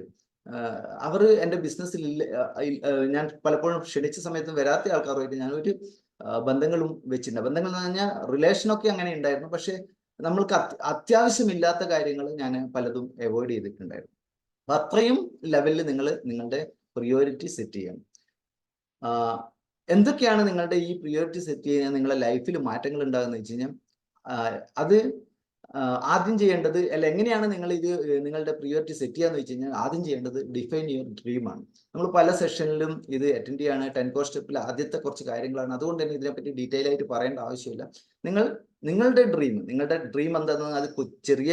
അവർ എൻ്റെ ബിസിനസ്സിൽ ഞാൻ പലപ്പോഴും ക്ഷണിച്ച സമയത്തും വരാത്ത ആൾക്കാരുമായിട്ട് ഞാനൊരു ബന്ധങ്ങളും വെച്ചിട്ടുണ്ട്. ബന്ധങ്ങൾ എന്ന് പറഞ്ഞാൽ റിലേഷനൊക്കെ അങ്ങനെ ഉണ്ടായിരുന്നു, പക്ഷെ നമ്മൾക്ക് അത്യാവശ്യമില്ലാത്ത കാര്യങ്ങൾ ഞാൻ പലതും അവോയ്ഡ് ചെയ്തിട്ടുണ്ടായിരുന്നു. അപ്പൊ അത്രയും ലെവലിൽ നിങ്ങൾ നിങ്ങളുടെ പ്രിയോറിറ്റി സെറ്റ് ചെയ്യണം. എന്തൊക്കെയാണ് നിങ്ങളുടെ ഈ പ്രിയോറിറ്റി സെറ്റ് ചെയ്യാൻ നിങ്ങളുടെ ലൈഫിൽ മാറ്റങ്ങൾ ഉണ്ടാകുന്നത് വെച്ച് കഴിഞ്ഞാൽ, അത് ആദ്യം ചെയ്യേണ്ടത്, അല്ല എങ്ങനെയാണ് നിങ്ങൾ ഇത് നിങ്ങളുടെ പ്രിയോറിറ്റി സെറ്റ് ചെയ്യാന്ന് വെച്ച് കഴിഞ്ഞാൽ, ആദ്യം ചെയ്യേണ്ടത് ഡിഫൈൻ യുവർ ഡ്രീം ആണ്. നമ്മൾ പല സെഷനിലും ഇത് അറ്റൻഡ് ചെയ്യാണ്. 10 കോർ സ്റ്റെപ്പിൽ ആദ്യത്തെ കുറച്ച് കാര്യങ്ങളാണ്, അതുകൊണ്ട് തന്നെ ഇതിനെപ്പറ്റി ഡീറ്റെയിൽ ആയിട്ട് പറയേണ്ട ആവശ്യമില്ല. നിങ്ങളുടെ ഡ്രീം എന്താണെന്ന്, അത് ചെറിയ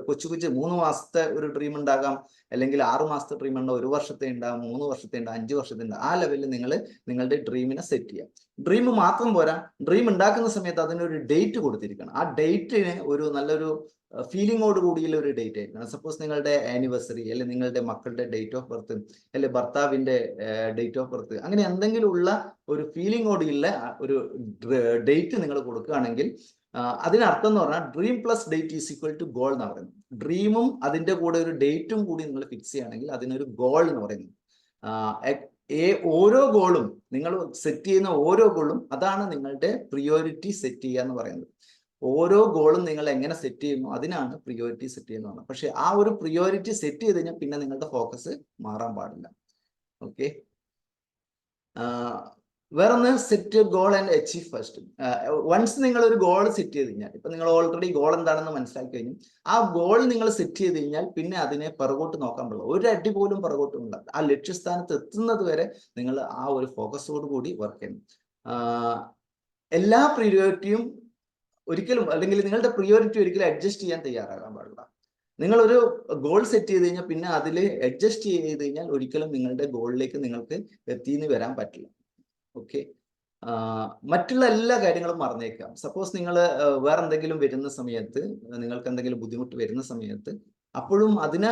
കൊച്ചു 3 മാസത്തെ ഒരു ഡ്രീം ഉണ്ടാകാം, അല്ലെങ്കിൽ 6 മാസത്തെ ഡ്രീം ഉണ്ടാകും, 1 വർഷത്തെ ഉണ്ടാകും, 3 വർഷത്തെ ഉണ്ടാകും, 5 വർഷത്തെ ഉണ്ടാകും. ആ ലെവലിൽ നിങ്ങൾ നിങ്ങളുടെ ഡ്രീമിനെ സെറ്റ് ചെയ്യുക. ഡ്രീം മാത്രം പോരാ, ഡ്രീം ഉണ്ടാക്കുന്ന സമയത്ത് അതിനൊരു ഡേറ്റ് കൊടുത്തിരിക്കണം. ആ ഡേറ്റിന് ഒരു നല്ലൊരു ഫീലിങ്ങോട് കൂടിയുള്ള ഒരു ഡേറ്റ് ആയിരിക്കണം. സപ്പോസ് നിങ്ങളുടെ ആനിവേഴ്സറി, അല്ലെങ്കിൽ നിങ്ങളുടെ മക്കളുടെ ഡേറ്റ് ഓഫ് ബർത്ത്, അല്ലെങ്കിൽ ഭർത്താവിന്റെ ഡേറ്റ് ഓഫ് ബർത്ത്, അങ്ങനെ എന്തെങ്കിലും ഉള്ള ഒരു ഫീലിങ്ങോടുള്ള ഒരു ഡേറ്റ് നിങ്ങൾ കൊടുക്കുകയാണെങ്കിൽ, അതിനർത്ഥം എന്ന് പറഞ്ഞാൽ dream plus date is equal to goal എന്ന് പറയുന്നത്. ഡ്രീമും അതിന്റെ കൂടെ ഒരു ഡേറ്റും കൂടി നിങ്ങൾ ഫിക്സ് ചെയ്യുകയാണെങ്കിൽ അതിനൊരു ഗോൾ എന്ന് പറയുന്നത്. ഓരോ ഗോളും നിങ്ങൾ സെറ്റ് ചെയ്യുന്ന ഓരോ ഗോളും, അതാണ് നിങ്ങളുടെ പ്രിയോറിറ്റി സെറ്റ് ചെയ്യുക എന്ന് പറയുന്നത്. ഓരോ ഗോളും നിങ്ങൾ എങ്ങനെ സെറ്റ് ചെയ്യുന്നു അതിനാണ് പ്രിയോറിറ്റി സെറ്റ് ചെയ്യുന്നത്. പക്ഷെ ആ ഒരു പ്രിയോറിറ്റി സെറ്റ് ചെയ്ത് കഴിഞ്ഞാൽ പിന്നെ നിങ്ങളുടെ ഫോക്കസ് മാറാൻ പാടില്ല. ഓക്കെ, വേറൊന്ന്, set goal and achieve first. Once നിങ്ങൾ ഒരു ഗോൾ സെറ്റ് ചെയ്ത് കഴിഞ്ഞാൽ, ഇപ്പൊ നിങ്ങൾ ഓൾറെഡി ഗോൾ എന്താണെന്ന് മനസ്സിലാക്കി കഴിഞ്ഞു, ആ ഗോൾ നിങ്ങൾ സെറ്റ് ചെയ്ത് കഴിഞ്ഞാൽ പിന്നെ അതിനെ പിറകോട്ട് നോക്കാൻ പാടില്ല. ഒരു അടി പോലും പിറകോട്ട് ഉണ്ടാകും. ആ ലക്ഷ്യസ്ഥാനത്ത് എത്തുന്നത് വരെ നിങ്ങൾ ആ ഒരു ഫോക്കസോട് കൂടി വർക്ക് ചെയ്യണം. എല്ലാ പ്രിയോറിറ്റിയും ഒരിക്കലും, അല്ലെങ്കിൽ നിങ്ങളുടെ പ്രിയോറിറ്റി ഒരിക്കലും അഡ്ജസ്റ്റ് ചെയ്യാൻ തയ്യാറാകാൻ പാടില്ല. നിങ്ങളൊരു ഗോൾ സെറ്റ് ചെയ്ത് കഴിഞ്ഞാൽ പിന്നെ അതിൽ അഡ്ജസ്റ്റ് ചെയ്ത് കഴിഞ്ഞാൽ ഒരിക്കലും നിങ്ങളുടെ ഗോളിലേക്ക് നിങ്ങൾക്ക് എത്തിന്ന് വരാൻ പറ്റില്ല. ഓക്കെ, മറ്റുള്ള എല്ലാ കാര്യങ്ങളും മറന്നേക്കാം. സപ്പോസ് നിങ്ങൾ വേറെ എന്തെങ്കിലും വരുന്ന സമയത്ത്, നിങ്ങൾക്ക് എന്തെങ്കിലും ബുദ്ധിമുട്ട് വരുന്ന സമയത്ത്, അപ്പോഴും അതിന്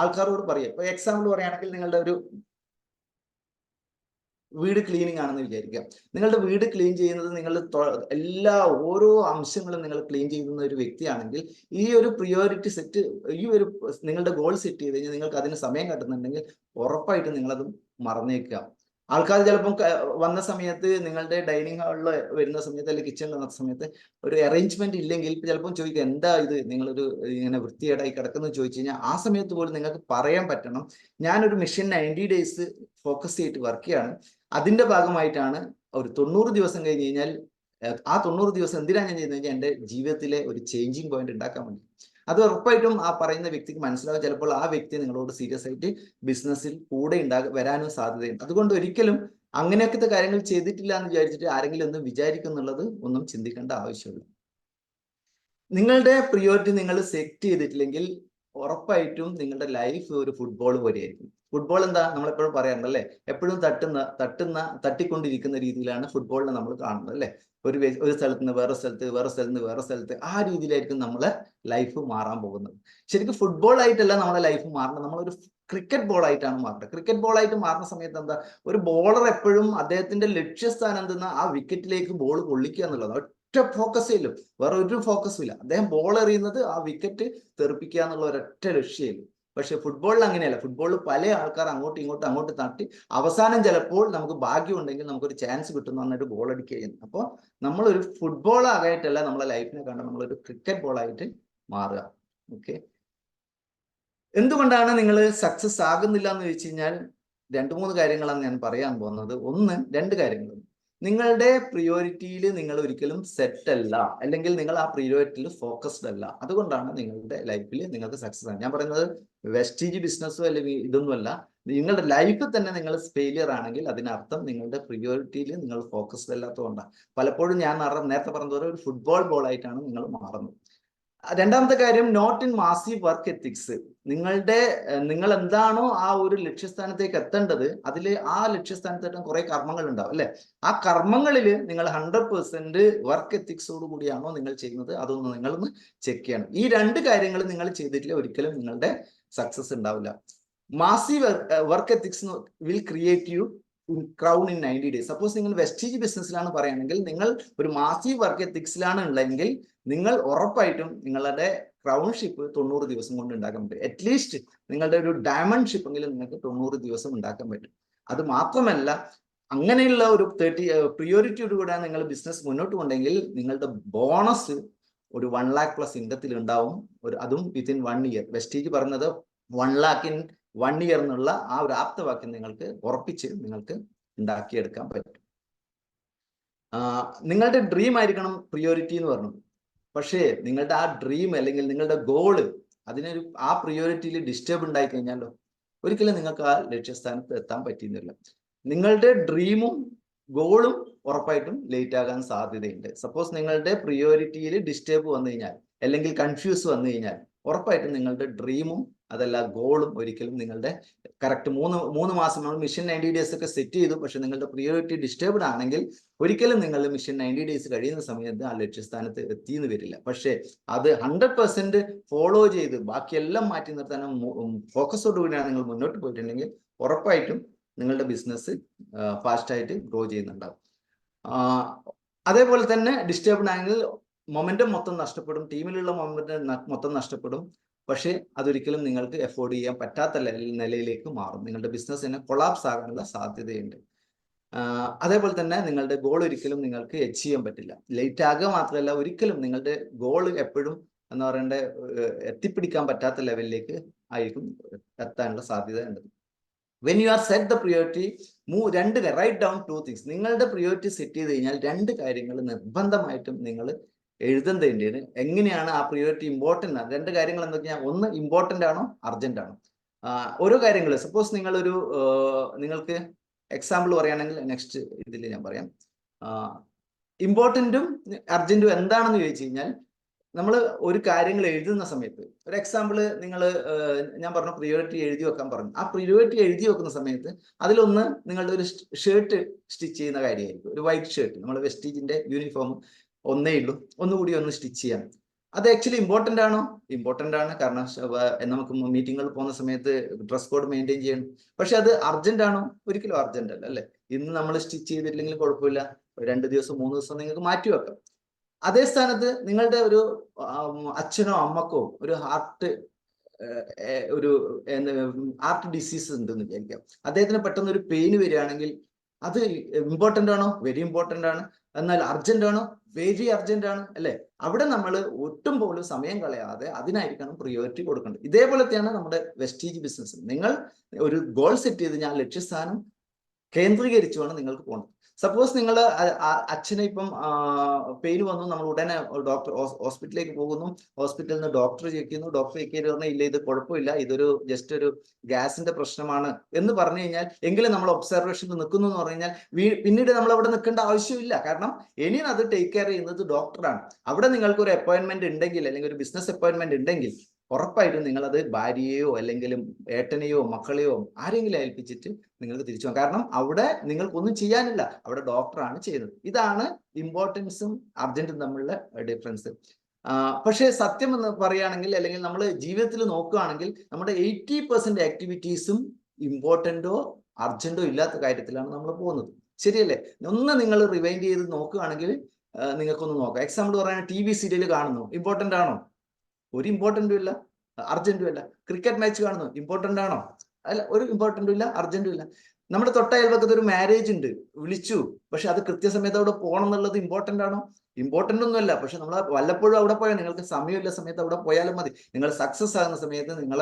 ആൾക്കാരോട് പറയാം. ഇപ്പൊ എക്സാമ്പിൾ പറയുകയാണെങ്കിൽ, നിങ്ങളുടെ ഒരു വീട് ക്ലീനിങ് ആണെന്ന് വിചാരിക്കാം. നിങ്ങളുടെ വീട് ക്ലീൻ ചെയ്യുന്നത്, നിങ്ങൾ ഓരോ അംശങ്ങളും നിങ്ങൾ ക്ലീൻ ചെയ്യുന്ന ഒരു വ്യക്തിയാണെങ്കിൽ, ഈ ഒരു പ്രിയോറിറ്റി സെറ്റ്, ഈ ഒരു നിങ്ങളുടെ ഗോൾ സെറ്റ് ചെയ്ത് കഴിഞ്ഞാൽ നിങ്ങൾക്ക് അതിന് സമയം കിട്ടുന്നുണ്ടെങ്കിൽ ഉറപ്പായിട്ടും നിങ്ങളത് മറന്നേക്കുക. ആൾക്കാർ ചിലപ്പം വന്ന സമയത്ത്, നിങ്ങളുടെ ഡൈനിങ് ഹാളിൽ വരുന്ന സമയത്ത്, അല്ലെങ്കിൽ കിച്ചണിൽ വന്ന സമയത്ത് ഒരു അറേഞ്ച്മെന്റ് ഇല്ലെങ്കിൽ ചിലപ്പം ചോദിക്കുക, എന്താ ഇത് നിങ്ങളൊരു ഇങ്ങനെ വൃത്തികേടായി കിടക്കുന്നത് ചോദിച്ചു കഴിഞ്ഞാൽ, ആ സമയത്ത് പോലും നിങ്ങൾക്ക് പറയാൻ പറ്റണം, ഞാനൊരു മിഷൻ 90 ഡേയ്സ് ഫോക്കസ് ചെയ്തിട്ട് വർക്ക് ചെയ്യാണ്. അതിന്റെ ഭാഗമായിട്ടാണ് ഒരു 90 ദിവസം കഴിഞ്ഞ് കഴിഞ്ഞാൽ, ആ 90 ദിവസം എന്തിനാണ് ഞാൻ ചെയ്യുന്നത് കഴിഞ്ഞാൽ, എൻ്റെ ജീവിതത്തിലെ ഒരു ചേഞ്ചിങ് പോയിന്റ് ഉണ്ടാക്കാൻ വേണ്ടി. അത് ഉറപ്പായിട്ടും ആ പറയുന്ന വ്യക്തിക്ക് മനസ്സിലാവും. ചിലപ്പോൾ ആ വ്യക്തി നിങ്ങളോട് സീരിയസ് ആയിട്ട് ബിസിനസ്സിൽ കൂടെ വരാനും സാധ്യതയുണ്ട്. അതുകൊണ്ട് ഒരിക്കലും അങ്ങനെയൊക്കെ കാര്യങ്ങൾ ചെയ്തിട്ടില്ല എന്ന് വിചാരിച്ചിട്ട് ആരെങ്കിലും ഒന്നും വിചാരിക്കുന്നുള്ളത് ഒന്നും ചിന്തിക്കേണ്ട ആവശ്യമില്ല. നിങ്ങളുടെ പ്രിയോറിറ്റി നിങ്ങൾ സെറ്റ് ചെയ്തിട്ടില്ലെങ്കിൽ ഉറപ്പായിട്ടും നിങ്ങളുടെ ലൈഫ് ഒരു ഫുട്ബോൾ പോലെയായിരിക്കും. ഫുട്ബോൾ എന്താ, നമ്മളെപ്പോഴും പറയാറുണ്ടല്ലേ, എപ്പോഴും തട്ടിക്കൊണ്ടിരിക്കുന്ന രീതിയിലാണ് ഫുട്ബോളിനെ നമ്മൾ കാണുന്നത് അല്ലേ. ഒരു സ്ഥലത്ത് നിന്ന് വേറെ സ്ഥലത്ത്, വേറെ സ്ഥലത്ത് നിന്ന് വേറെ സ്ഥലത്ത്, ആ രീതിയിലായിരിക്കും നമ്മളെ ലൈഫ് മാറാൻ പോകുന്നത്. ശരിക്കും ഫുട്ബോൾ ആയിട്ടല്ല നമ്മളെ ലൈഫ് മാറുന്നത്, നമ്മളൊരു ക്രിക്കറ്റ് ബോൾ ആയിട്ടാണ് മാറുന്നത്. ക്രിക്കറ്റ് ബോൾ ആയിട്ട് മാറുന്ന സമയത്ത് എന്താ, ഒരു ബോളർ എപ്പോഴും അദ്ദേഹത്തിന്റെ ലക്ഷ്യസ്ഥാനം എന്തെന്ന്, ആ വിക്കറ്റിലേക്ക് ബോൾ കൊള്ളിക്കുക എന്നുള്ളത്. ഒറ്റ ഫോക്കസ് ചെയ്യും, വേറെ ഒരു ഫോക്കസും ഇല്ല. അദ്ദേഹം ബോൾ എറിയുന്നത് ആ വിക്കറ്റ് തെറിപ്പിക്കുക എന്നുള്ള ഒരൊറ്റ ലക്ഷ്യമില്ല. പക്ഷെ ഫുട്ബോളിൽ അങ്ങനെയല്ല. ഫുട്ബോളിൽ പല ആൾക്കാർ അങ്ങോട്ട് തട്ടി അവസാനം ചിലപ്പോൾ നമുക്ക് ഭാഗ്യം ഉണ്ടെങ്കിൽ നമുക്കൊരു ചാൻസ് കിട്ടുന്നു എന്നിട്ട് ഗോൾ അടിക്കുക ചെയ്യുന്നു. അപ്പോൾ നമ്മളൊരു ഫുട്ബോൾ ആയിട്ടല്ല നമ്മളെ ലൈഫിനെ കണ്ട് നമ്മളൊരു ക്രിക്കറ്റ് ബോൾ ആയിട്ട് മാറുക. ഓക്കെ, എന്തുകൊണ്ടാണ് നിങ്ങൾ സക്സസ് ആകുന്നില്ല എന്ന് ചോദിച്ചു കഴിഞ്ഞാൽ 2-3 കാര്യങ്ങളാണ് ഞാൻ പറയാൻ പോകുന്നത്. രണ്ട് കാര്യങ്ങൾ. നിങ്ങളുടെ പ്രിയോറിറ്റിയിൽ നിങ്ങൾ ഒരിക്കലും സെറ്റ് അല്ല, അല്ലെങ്കിൽ നിങ്ങൾ ആ പ്രിയോറിറ്റിയിൽ ഫോക്കസ്ഡ് അല്ല. അതുകൊണ്ടാണ് നിങ്ങളുടെ ലൈഫിൽ നിങ്ങൾക്ക് സക്സസ് ആണ്. ഞാൻ പറയുന്നത് വെസ്റ്റീജ് ബിസിനസ്സോ അല്ലെങ്കിൽ ഇതൊന്നുമല്ല. നിങ്ങളുടെ ലൈഫിൽ തന്നെ നിങ്ങൾ ഫെയിലിയർ ആണെങ്കിൽ അതിനർത്ഥം നിങ്ങളുടെ പ്രിയോറിറ്റിയിൽ നിങ്ങൾ ഫോക്കസ്ഡ് അല്ലാത്തതുകൊണ്ടാണ്. പലപ്പോഴും ഞാൻ നേരത്തെ പറഞ്ഞതുപോലെ ഒരു ഫുട്ബോൾ ബോൾ ആയിട്ടാണ് നിങ്ങൾ മാറുന്നത്. രണ്ടാമത്തെ കാര്യം, note in massive work ethics. നിങ്ങൾ എന്താണോ ആ ഒരു ലക്ഷ്യസ്ഥാനത്തേക്ക് എത്തേണ്ടത്, അതിൽ ആ ലക്ഷ്യസ്ഥാനത്തേക്ക് കുറെ കർമ്മങ്ങൾ ഉണ്ടാവും അല്ലെ. ആ കർമ്മങ്ങളിൽ നിങ്ങൾ 100% വർക്ക് എത്തിക്സോട് കൂടിയാണോ നിങ്ങൾ ചെയ്യുന്നത്, അതൊന്ന് നിങ്ങളൊന്ന് ചെക്ക് ചെയ്യണം. ഈ 2 കാര്യങ്ങൾ നിങ്ങൾ ചെയ്തിട്ടില്ല ഒരിക്കലും നിങ്ങളുടെ സക്സസ് ഉണ്ടാവില്ല. Massive work ethics will create you crown in 90 days. Suppose നിങ്ങൾ വെസ്റ്റീജ് ബിസിനസ്സിലാണ് പറയുകയാണെങ്കിൽ, നിങ്ങൾ ഒരു മാസീവ് വർക്ക് എത്തിക്സിലാണ് ഉള്ളതെങ്കിൽ നിങ്ങൾ ഉറപ്പായിട്ടും നിങ്ങളുടെ ക്രൗൺഷിപ്പ് 90 ദിവസം കൊണ്ട് ഉണ്ടാക്കാൻ പറ്റും. അറ്റ്ലീസ്റ്റ് നിങ്ങളുടെ ഒരു ഡയമണ്ട് ഷിപ്പ് എങ്കിലും നിങ്ങൾക്ക് 90 ദിവസം ഉണ്ടാക്കാൻ പറ്റും. അത് മാത്രമല്ല, അങ്ങനെയുള്ള ഒരു 30 പ്രിയോറിറ്റിയോടുകൂടെ നിങ്ങൾ ബിസിനസ് മുന്നോട്ട് കൊണ്ടെങ്കിൽ നിങ്ങളുടെ ബോണസ് ഒരു 1 lakh പ്ലസ് ഇൻകത്തിൽ ഉണ്ടാവും. അതും വിത്തിൻ 1 year. വെസ്റ്റീജ് പറഞ്ഞത് 1 lakh in 1 year എന്നുള്ള ആ ഒരു ആപ്തവാക്യം നിങ്ങൾക്ക് ഉറപ്പിച്ച് നിങ്ങൾക്ക് ഉണ്ടാക്കിയെടുക്കാൻ പറ്റും. നിങ്ങളുടെ ഡ്രീം ആയിരിക്കണം പ്രിയോറിറ്റി എന്ന് പറഞ്ഞു. പക്ഷേ നിങ്ങളുടെ ആ ഡ്രീം അല്ലെങ്കിൽ നിങ്ങളുടെ ഗോള് അതിനൊരു ആ പ്രിയോറിറ്റിയിൽ ഡിസ്റ്റർബ് ഉണ്ടായി കഴിഞ്ഞാലോ ഒരിക്കലും നിങ്ങൾക്ക് ആ ലക്ഷ്യസ്ഥാനത്ത് എത്താൻ പറ്റുന്നില്ല. നിങ്ങളുടെ ഡ്രീമും ഗോളും ഉറപ്പായിട്ടും ലേറ്റ് ആകാൻ സാധ്യതയുണ്ട്. സപ്പോസ് നിങ്ങളുടെ പ്രിയോറിറ്റിയിൽ ഡിസ്റ്റർബ് വന്നു കഴിഞ്ഞാൽ അല്ലെങ്കിൽ കൺഫ്യൂസ് വന്നു കഴിഞ്ഞാൽ ഉറപ്പായിട്ടും നിങ്ങളുടെ ഡ്രീമും അതല്ല ഗോളും ഒരിക്കലും നിങ്ങളുടെ കറക്റ്റ് 3 മാസം നമ്മൾ മിഷൻ 90 days ഒക്കെ സെറ്റ് ചെയ്തു. പക്ഷെ നിങ്ങളുടെ പ്രിയോറിറ്റി ഡിസ്റ്റർബ്ഡ് ആണെങ്കിൽ ഒരിക്കലും നിങ്ങൾ മിഷൻ 90 days കഴിയുന്ന സമയത്ത് ആ ലക്ഷ്യസ്ഥാനത്ത് എത്തിയെന്ന് വരില്ല. പക്ഷേ അത് 100% ഫോളോ ചെയ്ത് ബാക്കിയെല്ലാം മാറ്റി നിർത്താനും ഫോക്കസോടുകൂടിയാണ് നിങ്ങൾ മുന്നോട്ട് പോയിട്ടുണ്ടെങ്കിൽ ഉറപ്പായിട്ടും നിങ്ങളുടെ ബിസിനസ് ഫാസ്റ്റായിട്ട് ഗ്രോ ചെയ്യുന്നുണ്ടാവും. അതേപോലെ തന്നെ ഡിസ്റ്റർബ്ഡ് ആണെങ്കിൽ മൊമെന്റം മൊത്തം നഷ്ടപ്പെടും, ടീമിലുള്ള മൊമെന്റം മൊത്തം നഷ്ടപ്പെടും. പക്ഷേ അതൊരിക്കലും നിങ്ങൾക്ക് എഫോർഡ് ചെയ്യാൻ പറ്റാത്ത നിലയിലേക്ക് മാറും. നിങ്ങളുടെ ബിസിനസ് തന്നെ കൊളാപ്സ് ആകാനുള്ള സാധ്യതയുണ്ട്. അതേപോലെ തന്നെ നിങ്ങളുടെ ഗോൾ ഒരിക്കലും നിങ്ങൾക്ക് അച്ചീവ് ചെയ്യാൻ പറ്റില്ല. ലേറ്റ് ആകുക മാത്രമല്ല, ഒരിക്കലും നിങ്ങളുടെ ഗോൾ എപ്പോഴും എന്താ പറയണ്ടേ എത്തിപ്പിടിക്കാൻ പറ്റാത്ത ലെവലിലേക്ക് ആയിരിക്കും എത്താനുള്ള സാധ്യത ഉണ്ട്. When you are set the priority, write down 2 things. നിങ്ങളുടെ പ്രിയോറിറ്റി സെറ്റ് ചെയ്ത് കഴിഞ്ഞാൽ 2 കാര്യങ്ങൾ നിർബന്ധമായിട്ടും നിങ്ങൾ എഴുതേണ്ടതാണ്. എങ്ങനെയാണ് ആ പ്രിയോറിറ്റി ഇമ്പോർട്ടൻ്റ് ആണ്? 2 കാര്യങ്ങൾ എന്തൊക്കെയാണ്? ഒന്ന്, ഇമ്പോർട്ടൻ്റ് ആണോ അർജന്റ് ആണോ? ഓരോ കാര്യങ്ങൾ സപ്പോസ് നിങ്ങൾക്ക് എക്സാമ്പിൾ പറയുകയാണെങ്കിൽ നെക്സ്റ്റ് ഇതിൽ ഞാൻ പറയാം. ഇമ്പോർട്ടൻറ്റും അർജന്റും എന്താണെന്ന് ചോദിച്ചു കഴിഞ്ഞാൽ, നമ്മൾ ഒരു കാര്യങ്ങൾ എഴുതുന്ന സമയത്ത് ഒരു എക്സാമ്പിൾ ഞാൻ പറഞ്ഞു പ്രിയോറിറ്റി എഴുതി വെക്കാൻ പറഞ്ഞു. ആ പ്രിയോറിറ്റി എഴുതി വെക്കുന്ന സമയത്ത് അതിലൊന്ന് നിങ്ങളുടെ ഒരു ഷർട്ട് സ്റ്റിച്ച് ചെയ്യുന്ന കാര്യമായിരിക്കും. ഒരു വൈറ്റ് ഷർട്ട്, നമ്മൾ വെസ്റ്റീജിന്റെ യൂണിഫോം ഒന്നേ ഉള്ളൂ, ഒന്നുകൂടി ഒന്ന് സ്റ്റിച്ച് ചെയ്യാം. അത് ആക്ച്വലി ഇമ്പോർട്ടൻ്റ് ആണോ? ഇമ്പോർട്ടൻ്റ് ആണ്. കാരണം നമുക്ക് മീറ്റിങ്ങുകൾ പോകുന്ന സമയത്ത് ഡ്രസ് കോഡ് മെയിൻറ്റെയിൻ ചെയ്യണം. പക്ഷെ അത് അർജന്റ് ആണോ? ഒരിക്കലും അർജന്റ് അല്ല, അല്ലെ? ഇന്ന് നമ്മൾ സ്റ്റിച്ച് ചെയ്തിട്ടില്ലെങ്കിൽ കുഴപ്പമില്ല, 2 ദിവസം 3 ദിവസം നിങ്ങൾക്ക് മാറ്റി വെക്കാം. അതേ സ്ഥാനത്ത് നിങ്ങളുടെ ഒരു അച്ഛനോ അമ്മക്കോ ഒരു ഹാർട്ട് ഡിസീസ് ഉണ്ടെന്ന് വിചാരിക്കാം. അദ്ദേഹത്തിന് പെട്ടെന്ന് ഒരു പെയിൻ വരികയാണെങ്കിൽ അത് ഇമ്പോർട്ടൻ്റ് ആണോ? വെരി ഇമ്പോർട്ടൻ്റ് ആണ്. എന്നാൽ അർജന്റ് ആണോ? വെരി അർജന്റ് ആണ്, അല്ലെ? അവിടെ നമ്മൾ ഒട്ടും പോലും സമയം കളയാതെ അതിനായിരിക്കണം പ്രിയോറിറ്റി കൊടുക്കേണ്ടത്. ഇതേപോലത്തെയാണ് നമ്മുടെ വെസ്റ്റീജ് ബിസിനസ്. നിങ്ങൾ ഒരു ഗോൾ സെറ്റ് ചെയ്ത് ഞാൻ ലക്ഷ്യസ്ഥാനം കേന്ദ്രീകരിച്ചു വേണം നിങ്ങൾക്ക് പോകണം. സപ്പോസ് നിങ്ങൾ അച്ഛനെ ഇപ്പം പെയിൻ വന്നു, നമ്മൾ ഉടനെ ഹോസ്പിറ്റലിലേക്ക് പോകുന്നു. ഹോസ്പിറ്റലിൽ നിന്ന് ഡോക്ടർ ചെക്ക് ചെയ്യുന്നു. ഡോക്ടർ ചെക്ക് ചെയ്ത് പറഞ്ഞാൽ ഇല്ല, ഇത് കുഴപ്പമില്ല, ഇതൊരു ജസ്റ്റ് ഒരു ഗ്യാസിന്റെ പ്രശ്നമാണ് എന്ന് പറഞ്ഞു കഴിഞ്ഞാൽ എങ്കിലും നമ്മൾ ഒബ്സർവേഷനിൽ നിൽക്കുന്നു എന്ന് പറഞ്ഞു കഴിഞ്ഞാൽ പിന്നീട് നമ്മൾ അവിടെ നിൽക്കേണ്ട ആവശ്യമില്ല. കാരണം ഇനി അത് ടേക്ക് കെയർ ചെയ്യുന്നത് ഡോക്ടറാണ്. അവിടെ നിങ്ങൾക്ക് ഒരു അപ്പോയിന്റ്മെന്റ് ഉണ്ടെങ്കിൽ അല്ലെങ്കിൽ ഒരു ബിസിനസ് അപ്പോയിന്റ്മെന്റ് ഉണ്ടെങ്കിൽ ഉറപ്പായിട്ടും നിങ്ങളത് ഭാര്യയോ അല്ലെങ്കിൽ ഏട്ടനെയോ മക്കളെയോ ആരെങ്കിലും ഏൽപ്പിച്ചിട്ട് നിങ്ങൾക്ക് തിരിച്ചു പോകാം. കാരണം അവിടെ നിങ്ങൾക്കൊന്നും ചെയ്യാനില്ല, അവിടെ ഡോക്ടറാണ് ചെയ്യുന്നത്. ഇതാണ് ഇമ്പോർട്ടൻസും അർജന്റും തമ്മിലുള്ള ഡിഫറൻസ്. പക്ഷേ സത്യം എന്ന് പറയുകയാണെങ്കിൽ അല്ലെങ്കിൽ നമ്മൾ ജീവിതത്തിൽ നോക്കുകയാണെങ്കിൽ നമ്മുടെ 80% ആക്ടിവിറ്റീസും ഇമ്പോർട്ടൻ്റോ അർജന്റോ ഇല്ലാത്ത കാര്യത്തിലാണ് നമ്മൾ പോകുന്നത്. ശരിയല്ലേ? ഒന്ന് നിങ്ങൾ റിവൈൻഡ് ചെയ്ത് നോക്കുകയാണെങ്കിൽ നിങ്ങൾക്കൊന്ന് നോക്കാം. എക്സാമ്പിൾ പറയുകയാണെങ്കിൽ TV സീരിയൽ കാണുന്നു, ഇമ്പോർട്ടൻ്റ് ആണോ? ഒരു ഇമ്പോർട്ടൻറ്റും ഇല്ല, അർജന്റും ഇല്ല. ക്രിക്കറ്റ് മാച്ച് കാണുന്നു, ഇമ്പോർട്ടൻ്റ് ആണോ? അല്ല, ഒരു ഇമ്പോർട്ടൻറ്റും ഇല്ല, അർജന്റും ഇല്ല. നമ്മുടെ തൊട്ടയൽവക്കത്ത് ഒരു മാരേജ് ഉണ്ട്, വിളിച്ചു, പക്ഷെ അത് കൃത്യസമയത്ത് അവിടെ പോകണം എന്നുള്ളത് ഇമ്പോർട്ടൻ്റ് ആണോ? ഇമ്പോർട്ടൻ്റ് ഒന്നും അല്ല. പക്ഷെ നമ്മൾ വല്ലപ്പോഴും അവിടെ പോയാൽ, നിങ്ങൾക്ക് സമയമില്ല സമയത്ത് അവിടെ പോയാലും മതി. നിങ്ങൾ സക്സസ് ആകുന്ന സമയത്ത് നിങ്ങൾ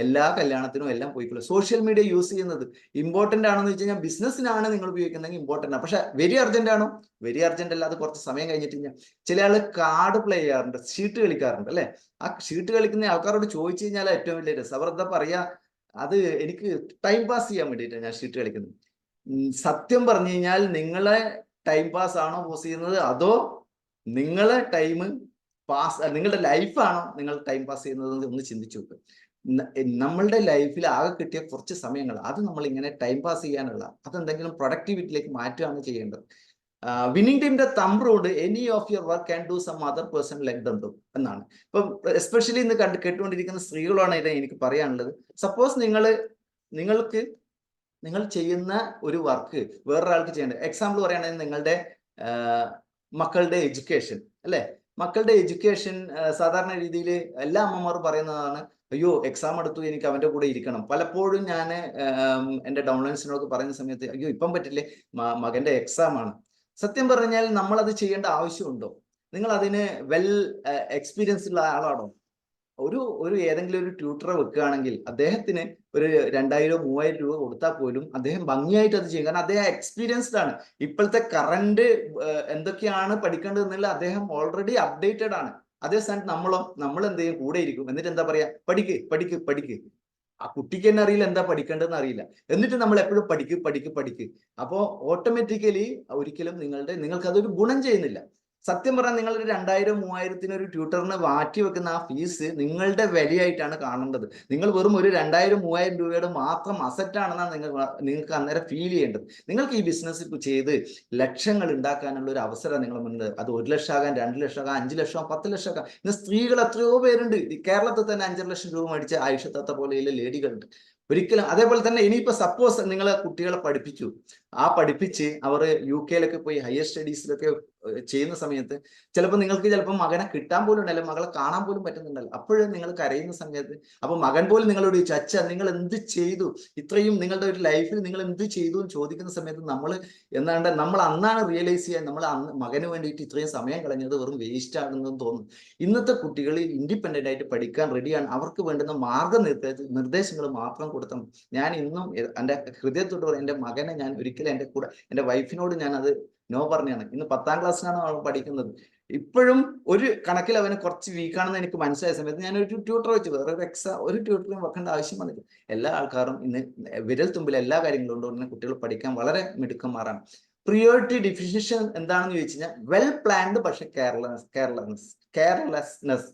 എല്ലാ കല്യാണത്തിനും എല്ലാം പോയിക്കൊള്ളു. സോഷ്യൽ മീഡിയ യൂസ് ചെയ്യുന്നത് ഇമ്പോർട്ടൻ്റ് ആണെന്ന് വെച്ച് കഴിഞ്ഞാൽ ബിസിനസ്സിനാണ് നിങ്ങൾ ഉപയോഗിക്കുന്നതെങ്കിൽ ഇമ്പോർട്ടൻ്റ് ആണ്. പക്ഷെ വെരി അർജന്റ് ആണോ? വെരി അർജന്റ് അല്ല. അത് കുറച്ച് സമയം കഴിഞ്ഞിട്ട് ചില ആള് കാർഡ് പ്ലേ ചെയ്യാറുണ്ട്, ഷീട്ട് കളിക്കാറുണ്ട്, അല്ലെ? ആ ഷീട്ട് കളിക്കുന്ന ആൾക്കാരോട് ചോദിച്ചു കഴിഞ്ഞാൽ ഏറ്റവും വലിയ രസം. അവർ എന്താ പറയാ, അത് എനിക്ക് ടൈം പാസ് ചെയ്യാൻ വേണ്ടിയിട്ടാണ് ഞാൻ ഷീട്ട് കളിക്കുന്നത്. സത്യം പറഞ്ഞു കഴിഞ്ഞാൽ നിങ്ങളെ ടൈം പാസ് ആണോ പോസ് ചെയ്യുന്നത്, അതോ നിങ്ങളെ ടൈം പാസ്, നിങ്ങളുടെ ലൈഫാണോ നിങ്ങൾ ടൈം പാസ് ചെയ്യുന്നത്? ഒന്ന് ചിന്തിച്ചു നോക്ക്. നമ്മളുടെ ലൈഫിൽ ആകെ കിട്ടിയ കുറച്ച് സമയങ്ങൾ അത് നമ്മൾ ഇങ്ങനെ ടൈം പാസ് ചെയ്യാനുള്ള, അതെന്തെങ്കിലും പ്രൊഡക്ടിവിറ്റിയിലേക്ക് മാറ്റുകയാണ് ചെയ്യേണ്ടത്. വിന്നിംഗ് ടീമിന്റെ thumb rule, any of your work can do some other person let them do എന്നാണ്. ഇപ്പം എസ്പെഷ്യലി ഇന്ന് കേട്ടുകൊണ്ടിരിക്കുന്ന സ്ത്രീകളാണ് ഇത് എനിക്ക് പറയാനുള്ളത്. സപ്പോസ് നിങ്ങൾക്ക് നിങ്ങൾ ചെയ്യുന്ന ഒരു വർക്ക് വേറൊരാൾക്ക് ചെയ്യേണ്ടത്. എക്സാമ്പിൾ പറയുകയാണെങ്കിൽ നിങ്ങളുടെ മക്കളുടെ എഡ്യൂക്കേഷൻ അല്ലെ, മക്കളുടെ എഡ്യൂക്കേഷൻ സാധാരണ രീതിയിൽ എല്ലാ അമ്മമാരും പറയുന്നതാണ്, അയ്യോ എക്സാം എടുത്തു എനിക്ക് അവന്റെ കൂടെ ഇരിക്കണം. പലപ്പോഴും ഞാൻ എൻ്റെ ഡൗൺലൈൻസിനോട് പറയുന്ന സമയത്ത് അയ്യോ ഇപ്പം പറ്റില്ലേ, മകന്റെ എക്സാം ആണ്. സത്യം പറഞ്ഞാൽ നമ്മൾ അത് ചെയ്യേണ്ട ആവശ്യമുണ്ടോ? നിങ്ങൾ അതിന് വെൽ എക്സ്പീരിയൻസ് ഉള്ള ആളാണോ? ഒരു ഏതെങ്കിലും ഒരു ട്യൂട്ടറെ വെക്കുകയാണെങ്കിൽ അദ്ദേഹത്തിന് ഒരു 2000-3000 രൂപ കൊടുത്താൽ പോലും അദ്ദേഹം ഭംഗിയായിട്ട് അത് ചെയ്യും. കാരണം അദ്ദേഹം എക്സ്പീരിയൻസ്ഡ് ആണ്. ഇപ്പോഴത്തെ കറണ്ട് എന്തൊക്കെയാണ് പഠിക്കേണ്ടത് എന്നുള്ള അദ്ദേഹം ഓൾറെഡി അപ്ഡേറ്റഡ് ആണ്. അതേ സ്ഥാനത്ത് നമ്മൾ എന്ത് ചെയ്യും, കൂടെ ഇരിക്കും. എന്നിട്ട് എന്താ പറയാ, പഠിക്ക് പഠിക്ക് പഠിക്ക്. ആ കുട്ടിക്ക് തന്നെ അറിയില്ല എന്താ പഠിക്കേണ്ടതെന്ന് അറിയില്ല. എന്നിട്ട് നമ്മൾ എപ്പോഴും പഠിക്ക് പഠിക്ക് പഠിക്ക്. അപ്പോൾ ഓട്ടോമാറ്റിക്കലി ഒരിക്കലും നിങ്ങൾക്ക് അതൊരു ഗുണം ചെയ്യുന്നില്ല. സത്യം പറഞ്ഞാൽ നിങ്ങൾ ഒരു 2000-3000 ഒരു ട്യൂട്ടറിന് മാറ്റി വെക്കുന്ന ആ ഫീസ് നിങ്ങളുടെ വിലയായിട്ടാണ് കാണേണ്ടത്. നിങ്ങൾ വെറും ഒരു 2000-3000 രൂപയുടെ മാത്രം അസറ്റ് ആണെന്നാണ് നിങ്ങൾക്ക് അന്നേരം ഫീൽ ചെയ്യേണ്ടത്. നിങ്ങൾക്ക് ഈ ബിസിനസ് ചെയ്ത് ലക്ഷങ്ങൾ ഉണ്ടാക്കാനുള്ള ഒരു അവസരം നിങ്ങൾ മുന്നിൽ. അത് 1 ലക്ഷം ആകാം, 2 ലക്ഷം ആകാം, 5 ലക്ഷം, 10 ലക്ഷം ആകാം. ഇന്ന് സ്ത്രീകൾ എത്രയോ പേരുണ്ട്. കേരളത്തിൽ തന്നെ 5 ലക്ഷം രൂപ മേടിച്ച ആയിഷത്താത്ത പോലെയുള്ള ലേഡികളുണ്ട്. ഒരിക്കലും അതേപോലെ തന്നെ ഇനിയിപ്പോ സപ്പോസ് നിങ്ങൾ കുട്ടികളെ പഠിപ്പിച്ചു, പഠിപ്പിച്ച് അവർ UK പോയി ഹയർ സ്റ്റഡീസിലൊക്കെ ചെയ്യുന്ന സമയത്ത് ചിലപ്പോൾ മകനെ കിട്ടാൻ പോലും ഉണ്ടല്ലോ, മകളെ കാണാൻ പോലും പറ്റുന്നുണ്ടല്ലോ. അപ്പോഴും നിങ്ങൾ കരയുന്ന സമയത്ത് അപ്പൊ മകൻ പോലും നിങ്ങളോട് ചോദിച്ചു, അച്ഛ നിങ്ങൾ എന്ത് ചെയ്തു, ഇത്രയും നിങ്ങളുടെ ഒരു ലൈഫിൽ നിങ്ങൾ എന്ത് ചെയ്തു എന്ന് ചോദിക്കുന്ന സമയത്ത് നമ്മൾ അന്നാണ് റിയലൈസ് ചെയ്യാൻ നമ്മൾ അന്ന് മകന് വേണ്ടിയിട്ട് ഇത്രയും സമയം കളഞ്ഞത് വെറും വേസ്റ്റ് ആണെന്ന് തോന്നുന്നു. ഇന്നത്തെ കുട്ടികൾ ഇൻഡിപെൻഡന്റ് ആയിട്ട് പഠിക്കാൻ റെഡിയാണ്. അവർക്ക് വേണ്ടുന്ന നിർദ്ദേശങ്ങൾ മാത്രം കൊടുത്താൽ. ഞാൻ ഇന്നും എൻ്റെ ഹൃദയത്തോട് പറയും, എൻ്റെ മകനെ ഞാൻ ഒരിക്കലും എൻ്റെ കൂടെ, എൻ്റെ വൈഫിനോട് ഞാൻ അത് നോ പറഞ്ഞാണ്. ഇന്ന് 10ാം ക്ലാസ്സിലാണ് അവൾ പഠിക്കുന്നത്. ഇപ്പോഴും ഒരു കണക്കിൽ അവന് കുറച്ച് വീക്കാണെന്ന് എനിക്ക് മനസ്സിലായ സമയത്ത് ഞാൻ ഒരു ട്യൂട്ടർ വെച്ചു. വേറെ ഒരു ട്യൂട്ടറും വെക്കേണ്ട ആവശ്യം വന്നില്ല. എല്ലാ ആൾക്കാരും ഇന്ന് വിരൽ തുമ്പിൽ എല്ലാ കാര്യങ്ങളും ഉണ്ടോ കുട്ടികൾ പഠിക്കാൻ വളരെ മിടുക്കന്മാരാണ്. പ്രിയോറിറ്റി ഡിഫിനിഷൻ എന്താണെന്ന് ചോദിച്ചു കഴിഞ്ഞാൽ വെൽ പ്ലാൻഡ് പക്ഷെ കെയർലെസ്നെസ്.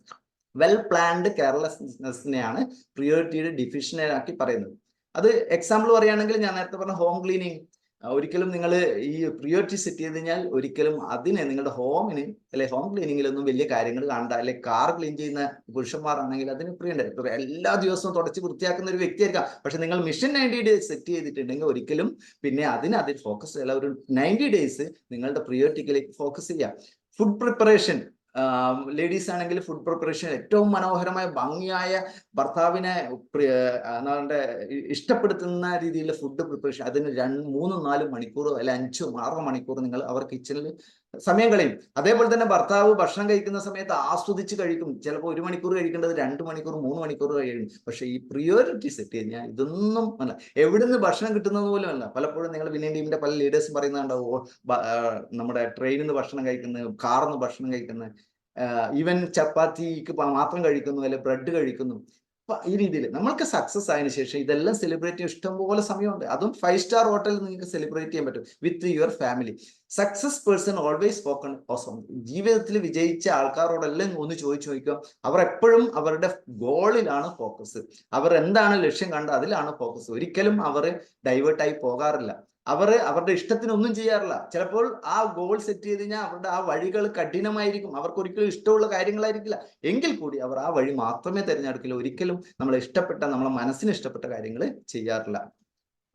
വെൽ പ്ലാൻഡ് കെയർലെസ്നെസ്സിനെയാണ് പ്രിയോറിറ്റിയുടെ ഡിഫിനിഷനാക്കി പറയുന്നത്. അത് എക്സാമ്പിൾ പറയുകയാണെങ്കിൽ ഞാൻ നേരത്തെ പറഞ്ഞ ഹോം ക്ലീനിങ്. ഒരിക്കലും നിങ്ങൾ ഈ പ്രിയോറിറ്റി സെറ്റ് ചെയ്ത് കഴിഞ്ഞാൽ ഒരിക്കലും അതിനെ നിങ്ങളുടെ ഹോമിന് അല്ലെ ഹോം ക്ലീനിങ്ങിലൊന്നും വലിയ കാര്യങ്ങൾ കാണണ്ട. അല്ലെ കാർ ക്ലീൻ ചെയ്യുന്ന പുരുഷന്മാരാണെങ്കിൽ അതിന് പ്രിയുണ്ട്. എല്ലാ ദിവസവും തുടച്ച് വൃത്തിയാക്കുന്ന ഒരു വ്യക്തിയായിരിക്കാം. പക്ഷെ നിങ്ങൾ മിഷൻ 90 ഡേയ്സ് സെറ്റ് ചെയ്തിട്ടുണ്ടെങ്കിൽ ഒരിക്കലും പിന്നെ അതിൽ ഫോക്കസ് ചെയ്യില്ല. ഒരു 90 ഡേയ്സ് നിങ്ങളുടെ പ്രിയോറിറ്റിയിലേക്ക് ഫോക്കസ് ചെയ്യാം. Food preparation. ലേഡീസ് ആണെങ്കിൽ ഫുഡ് പ്രിപ്പറേഷൻ ഏറ്റവും മനോഹരമായ ഭംഗിയായ ഭർത്താവിനെ ഇഷ്ടപ്പെടുത്തുന്ന രീതിയിലുള്ള ഫുഡ് പ്രിപ്പറേഷൻ, അതിന് 3-4 മണിക്കൂർ അല്ലെ 5-6 മണിക്കൂർ നിങ്ങൾ അവർ കിച്ചണിൽ സമയം കളയും. അതേപോലെ തന്നെ ഭർത്താവ് ഭക്ഷണം കഴിക്കുന്ന സമയത്ത് ആസ്വദിച്ച് കഴിക്കും. ചിലപ്പോൾ 1 മണിക്കൂർ കഴിക്കേണ്ടത് 2 മണിക്കൂർ 3 മണിക്കൂർ കഴിയും. പക്ഷെ ഈ പ്രിയോറിറ്റി സെറ്റ് കഴിഞ്ഞാൽ ഇതൊന്നും അല്ല. എവിടുന്ന് ഭക്ഷണം കിട്ടുന്നത് പോലും അല്ല. പലപ്പോഴും നിങ്ങൾ വിനയൻ ടീമിന്റെ പല ലീഡേഴ്സും പറയുന്നുണ്ടാവും, നമ്മുടെ ട്രെയിനിൽ നിന്ന് ഭക്ഷണം കഴിക്കുന്നത്, കാറിൽ നിന്ന് ഭക്ഷണം കഴിക്കുന്നത്, ഈവൻ ചപ്പാത്തിക്ക് മാത്രം കഴിക്കുന്നു, അല്ലെ ബ്രെഡ് കഴിക്കുന്നു. അപ്പൊ ഈ രീതിയിൽ നമ്മൾക്ക് സക്സസ് ആയതിനു ശേഷം ഇതെല്ലാം സെലിബ്രേറ്റ് ചെയ്യാൻ ഇഷ്ടംപോലെ സമയമുണ്ട്. അതും 5 സ്റ്റാർ ഹോട്ടലിൽ നിങ്ങൾക്ക് സെലിബ്രേറ്റ് ചെയ്യാൻ പറ്റും with your family. Success person always spoken awesome. ജീവിതത്തിൽ വിജയിച്ച ആൾക്കാരോടെല്ലാം ഒന്ന് ചോദിച്ചു നോക്കുക, അവർ എപ്പോഴും അവരുടെ ഗോളിലാണ് ഫോക്കസ്. അവർ എന്താണ് ലക്ഷ്യം കണ്ടത് അതിലാണ് ഫോക്കസ്. ഒരിക്കലും അവർ ഡൈവേർട്ടായി പോകാറില്ല. അവരുടെ ഇഷ്ടത്തിനൊന്നും ചെയ്യാറില്ല. ചിലപ്പോൾ ആ ഗോൾ സെറ്റ് ചെയ്ത് കഴിഞ്ഞാൽ അവരുടെ ആ വഴികൾ കഠിനമായിരിക്കും, അവർക്ക് ഒരിക്കലും ഇഷ്ടമുള്ള കാര്യങ്ങളായിരിക്കില്ല. എങ്കിൽ കൂടി അവർ ആ വഴി മാത്രമേ തിരഞ്ഞെടുക്കില്ല. ഒരിക്കലും നമ്മളെ മനസ്സിന് ഇഷ്ടപ്പെട്ട കാര്യങ്ങൾ ചെയ്യാറില്ല.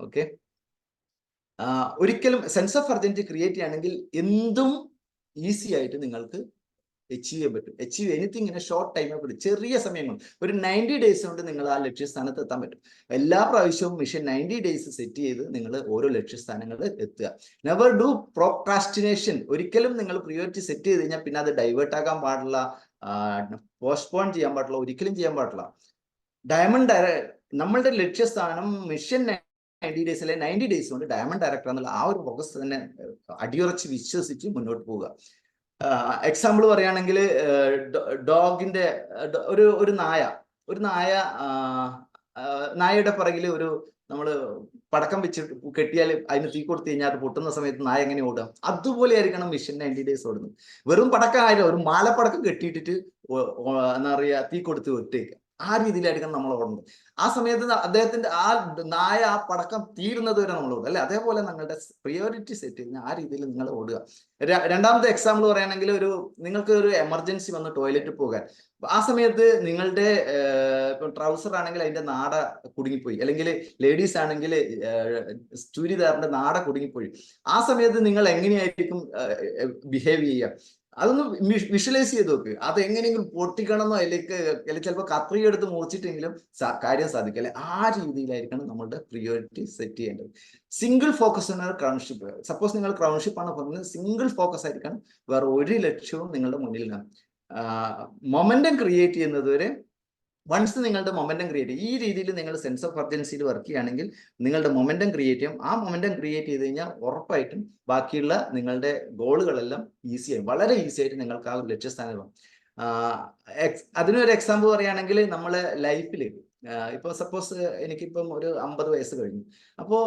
ഓക്കെ, ഒരിക്കലും സെൻസ് ഓഫ് അർജൻറ്റി ക്രിയേറ്റ് ചെയ്യുകയാണെങ്കിൽ എന്തും ഈസി ആയിട്ട് നിങ്ങൾക്ക് അച്ചീവ് ചെയ്യാൻ പറ്റും. Achieve anything in A short time. ചെറിയ സമയങ്ങൾ, ഒരു 90 ഡേയ്സ് കൊണ്ട് നിങ്ങൾ ആ ലക്ഷ്യസ്ഥാനത്ത് എത്താൻ പറ്റും. എല്ലാ പ്രാവശ്യവും മിഷൻ 90 ഡേയ്സ് സെറ്റ് ചെയ്ത് നിങ്ങൾ ഓരോ ലക്ഷ്യസ്ഥാനങ്ങളിൽ എത്തുക. Never do procrastination. ഒരിക്കലും നിങ്ങൾ പ്രിയോറിറ്റി സെറ്റ് ചെയ്ത് കഴിഞ്ഞാൽ പിന്നെ അത് ഡൈവേർട്ട് ആകാൻ പാടില്ല, പോസ്റ്റ്പോൺ ചെയ്യാൻ പാടില്ല, ഒരിക്കലും ചെയ്യാൻ പാടില്ല. നമ്മളുടെ ലക്ഷ്യസ്ഥാനം മിഷൻ 90 ഡേയ്സ് അല്ലെ 90 ഡേയ്സ് കൊണ്ട് ഡയമണ്ട് ഡയറക്ടർ എന്നുള്ള ആ ഒരു ഫോക്കസ് തന്നെ അടിയുറച്ച് വിശ്വസിച്ച് മുന്നോട്ട് പോവുക. എക്സാമ്പിൾ പറയുകയാണെങ്കിൽ ഡോഗിന്റെ ഒരു നായയുടെ പിറകിൽ നമ്മൾ പടക്കം വെച്ച് കെട്ടിയാൽ അതിന് തീ കൊടുത്തു കഴിഞ്ഞാൽ അത് പൊട്ടുന്ന സമയത്ത് നായ എങ്ങനെ ഓടുക, അതുപോലെ ആയിരിക്കണം മിഷൻ 90 ഡേയ്സ് ഓടുന്നത്. വെറും പടക്കം ആയാലും ഒരു മാലപ്പടക്കം കെട്ടിയിട്ടിട്ട് എന്താ പറയുക തീ കൊടുത്ത് വിട്ടേക്കുക. ആ രീതിയിലായിരിക്കണം നമ്മൾ ഓടുന്നത്. ആ സമയത്ത് അദ്ദേഹത്തിന്റെ ആ നായ ആ പടക്കം തീരുന്നത് വരെ നമ്മൾ ഓടുക അല്ലെ. അതേപോലെ നിങ്ങളുടെ പ്രിയോറിറ്റി സെറ്റ് ചെയ്യുന്ന ആ രീതിയിൽ നിങ്ങൾ ഓടുക. രണ്ടാമത്തെ എക്സാമ്പിൾ പറയുകയാണെങ്കിൽ നിങ്ങൾക്ക് ഒരു എമർജൻസി വന്ന് ടോയ്ലറ്റിൽ പോകാൻ, ആ സമയത്ത് നിങ്ങളുടെ ഇപ്പം ട്രൗസർ ആണെങ്കിൽ അതിന്റെ നാട കുടുങ്ങിപ്പോയി, അല്ലെങ്കിൽ ലേഡീസ് ആണെങ്കിൽ ചുരിദാറിന്റെ നാട കുടുങ്ങിപ്പോയി. ആ സമയത്ത് നിങ്ങൾ എങ്ങനെയായിരിക്കും ബിഹേവ് ചെയ്യുക? അതൊന്ന് വിഷ്വലൈസ് ചെയ്ത് നോക്ക്. അത് എങ്ങനെയെങ്കിലും പൊട്ടിക്കണമെന്നോ അല്ലെങ്കിൽ ചിലപ്പോൾ കത്രി എടുത്ത് മുറിച്ചിട്ടെങ്കിലും കാര്യം സാധിക്കും അല്ലെ. ആ രീതിയിലായിരിക്കണം നമ്മളുടെ പ്രിയോറിറ്റി സെറ്റ് ചെയ്യേണ്ടത്. സിംഗിൾ ഫോക്കസ് ആണ് ക്രൗൺഷിപ്പ്. സപ്പോസ് നിങ്ങൾ ക്രൗൺഷിപ്പ് ആണ് പറഞ്ഞത്, സിംഗിൾ ഫോക്കസ് ആയിരിക്കണം, വേറെ ഒരു ലക്ഷ്യവും നിങ്ങളുടെ മുന്നിലാണ്. മൊമെന്റം ക്രിയേറ്റ് ചെയ്യുന്നത് വരെ, വൺസ് നിങ്ങളുടെ മൊമെന്റം ക്രിയേറ്റ് ചെയ്യും, ഈ രീതിയിൽ നിങ്ങൾ സെൻസ് ഓഫ് അർജൻസിയിൽ വർക്ക് ചെയ്യുകയാണെങ്കിൽ നിങ്ങളുടെ മൊമെന്റം ക്രിയേറ്റ് ചെയ്യും. ആ മൊമെന്റം ക്രിയേറ്റ് ചെയ്ത് കഴിഞ്ഞാൽ ഉറപ്പായിട്ടും ബാക്കിയുള്ള നിങ്ങളുടെ ഗോളുകളെല്ലാം ഈസിയായി, വളരെ ഈസി ആയിട്ട് നിങ്ങൾക്ക് ആ ഒരു ലക്ഷ്യസ്ഥാനം. അതിനൊരു എക്സാമ്പിൾ പറയുകയാണെങ്കിൽ നമ്മളെ ലൈഫിൽ ഇപ്പൊ സപ്പോസ് എനിക്കിപ്പം ഒരു 50 വയസ്സ് കഴിഞ്ഞു. അപ്പോൾ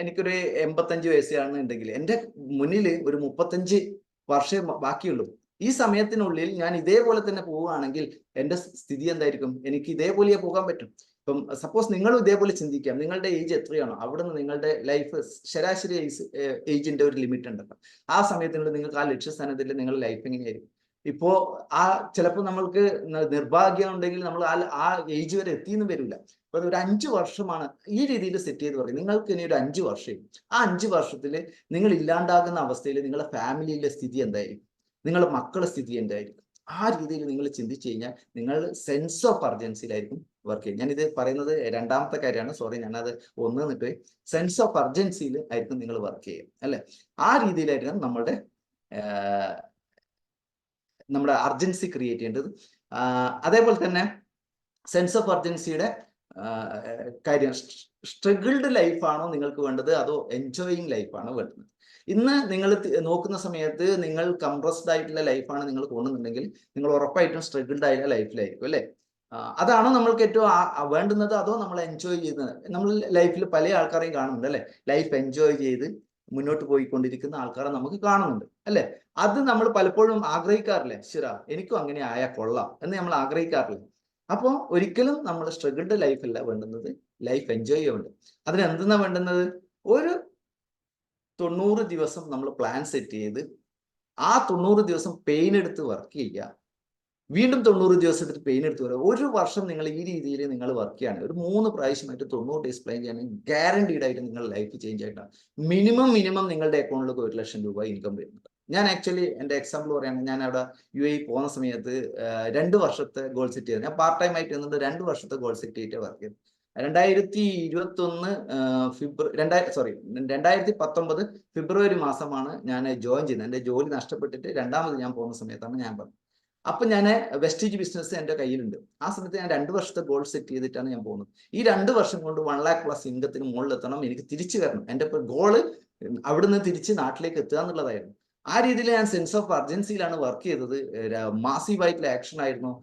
എനിക്കൊരു 85 വയസ്സാണെന്നുണ്ടെങ്കിൽ എൻ്റെ മുന്നിൽ ഒരു 35 വർഷം ബാക്കിയുള്ളൂ. ഈ സമയത്തിനുള്ളിൽ ഞാൻ ഇതേപോലെ തന്നെ പോവുകയാണെങ്കിൽ എൻ്റെ സ്ഥിതി എന്തായിരിക്കും? എനിക്ക് ഇതേപോലെ പോകാൻ പറ്റും. ഇപ്പം സപ്പോസ് നിങ്ങളും ഇതേപോലെ ചിന്തിക്കാം, നിങ്ങളുടെ ഏജ് എത്രയാണോ അവിടെ നിന്ന് നിങ്ങളുടെ ലൈഫ് ശരാശരി ഏജിന്റെ ഒരു ലിമിറ്റ് ഉണ്ടല്ലോ. ആ സമയത്തിനുള്ളിൽ നിങ്ങൾക്ക് ആ ലക്ഷ്യസ്ഥാനത്തിൽ നിങ്ങളുടെ ലൈഫ് എങ്ങനെയായിരിക്കും? ഇപ്പോ ചിലപ്പോൾ നമ്മൾക്ക് നിർഭാഗ്യം ഉണ്ടെങ്കിൽ നമ്മൾ ആ ഏജ് വരെ എത്തിയെന്ന് വരില്ല. അപ്പൊ ഒരു 5 വർഷമാണ് ഈ രീതിയിൽ സെറ്റ് ചെയ്ത് പറയും. നിങ്ങൾക്ക് ഇനി ഒരു 5 വർഷം, ആ 5 വർഷത്തിൽ നിങ്ങൾ ഇല്ലാണ്ടാകുന്ന അവസ്ഥയിൽ നിങ്ങളുടെ ഫാമിലിയിലെ സ്ഥിതി എന്തായിരിക്കും? നിങ്ങളുടെ മക്കളുടെ സ്ഥിതി എന്തായിരിക്കും? ആ രീതിയിൽ നിങ്ങൾ ചിന്തിച്ചു കഴിഞ്ഞാൽ നിങ്ങൾ സെൻസ് ഓഫ് അർജൻസിയിലായിരിക്കും വർക്ക് ചെയ്യും. ഞാനിത് പറയുന്നത് രണ്ടാമത്തെ കാര്യമാണ്, സോറി, ഞാനത് നിന്നിട്ട് സെൻസ് ഓഫ് അർജൻസിയിൽ ആയിരിക്കും നിങ്ങൾ വർക്ക് ചെയ്യുക അല്ലെ. ആ രീതിയിലായിരിക്കും നമ്മുടെ അർജൻസി ക്രിയേറ്റ് ചെയ്യേണ്ടത്. അതേപോലെ തന്നെ സെൻസ് ഓഫ് അർജൻസിയുടെ കാര്യം, സ്ട്രഗിൾഡ് ലൈഫാണോ നിങ്ങൾക്ക് വേണ്ടത്, അതോ എൻജോയിങ് ലൈഫാണോ വേണ്ടത്? ഇന്ന് നിങ്ങൾ നോക്കുന്ന സമയത്ത് നിങ്ങൾ കംപ്രസ്ഡ് ആയിട്ടുള്ള ലൈഫാണ് നിങ്ങൾ കൊണ്ടുവന്നുണ്ടെങ്കിൽ നിങ്ങൾ ഉറപ്പായിട്ടും സ്ട്രഗിൾഡ് ആയിട്ടുള്ള ലൈഫിലായിരിക്കും അല്ലെ. അതാണോ നമ്മൾക്ക് ഏറ്റവും വേണ്ടുന്നത്, അതോ നമ്മൾ എൻജോയ് ചെയ്യുന്നത്? നമ്മൾ ലൈഫിൽ പല ആൾക്കാരെയും കാണുന്നുണ്ട് അല്ലെ, ലൈഫ് എൻജോയ് ചെയ്ത് മുന്നോട്ട് പോയിക്കൊണ്ടിരിക്കുന്ന ആൾക്കാരെ നമുക്ക് കാണുന്നുണ്ട് അല്ലെ. അത് നമ്മൾ പലപ്പോഴും ആഗ്രഹിക്കാറില്ലേ, ശിറ എനിക്കും അങ്ങനെ ആയാൽ കൊള്ളാം എന്ന് നമ്മൾ ആഗ്രഹിക്കാറില്ല. അപ്പോൾ ഒരിക്കലും നമ്മൾ സ്ട്രഗിൾഡ് ലൈഫല്ല വേണ്ടുന്നത്, ലൈഫ് എൻജോയ് ചെയ്യുന്നുണ്ട്. അതിനെന്തെന്നാ വേണ്ടുന്നത്? ഒരു 90 ദിവസം നമ്മൾ പ്ലാൻ സെറ്റ് ചെയ്ത് ആ 90 ദിവസം പെയിൻ എടുത്ത് വർക്ക് ചെയ്യുക, വീണ്ടും 90 ദിവസത്തിൽ പെയിൻ എടുത്ത് വരിക. ഒരു വർഷം നിങ്ങൾ ഈ രീതിയിൽ നിങ്ങൾ വർക്ക് ചെയ്യാണ്, ഒരു 3 പ്രാവശ്യമായിട്ട് 90 ഡേയ്സ് പ്ലാൻ ചെയ്യുകയാണെങ്കിൽ ഗ്യാരണ്ടീഡ് ആയിട്ട് നിങ്ങളുടെ ലൈഫ് ചേഞ്ച് ആയിട്ടാണ്. മിനിമം നിങ്ങളുടെ അക്കൗണ്ടിലേക്ക് 1 ലക്ഷം രൂപ ഇൻകം വരുന്നുണ്ട്. ഞാൻ ആക്ച്വലി എൻ്റെ എക്സാമ്പിൾ പറയുകയാണെങ്കിൽ, ഞാൻ അവിടെ UAE പോകുന്ന സമയത്ത് 2 വർഷത്തെ ഗോൾ സെറ്റ് ചെയ്തത്. ഞാൻ പാർട്ട് ടൈം ആയിട്ട് നിന്നിട്ട് 2 വർഷത്തെ ഗോൾ സെറ്റ് ചെയ്തിട്ട് വർക്ക് ചെയ്തു. 2019 ഫെബ്രുവരി മാസമാണ് ഞാൻ ജോയിൻ ചെയ്യുന്നത്. എൻ്റെ ജോലി നഷ്ടപ്പെട്ടിട്ട് രണ്ടാമത് ഞാൻ പോകുന്ന സമയത്താണ് ഞാൻ പറഞ്ഞത്. അപ്പൊ ഞാൻ വെസ്റ്റേജ് ബിസിനസ് എൻ്റെ കയ്യിലുണ്ട്. ആ സമയത്ത് ഞാൻ 2 വർഷത്തെ ഗോൾ സെറ്റ് ചെയ്തിട്ടാണ് ഞാൻ പോകുന്നത്. ഈ 2 വർഷം കൊണ്ട് 1 lakh പ്ലസ് ഇൻകത്തിന് മുകളിലെത്തണം, എനിക്ക് തിരിച്ചു വരണം. എൻ്റെ ഗോള് അവിടുന്ന് തിരിച്ച് നാട്ടിലേക്ക് എത്തുക എന്നുള്ളതായിരുന്നു. ആ രീതിയിൽ ഞാൻ സെൻസ് ഓഫ് അർജൻസിയിലാണ് വർക്ക് ചെയ്തത്. മാസീവായിട്ടുള്ള ആക്ഷൻ ആയിരുന്നു.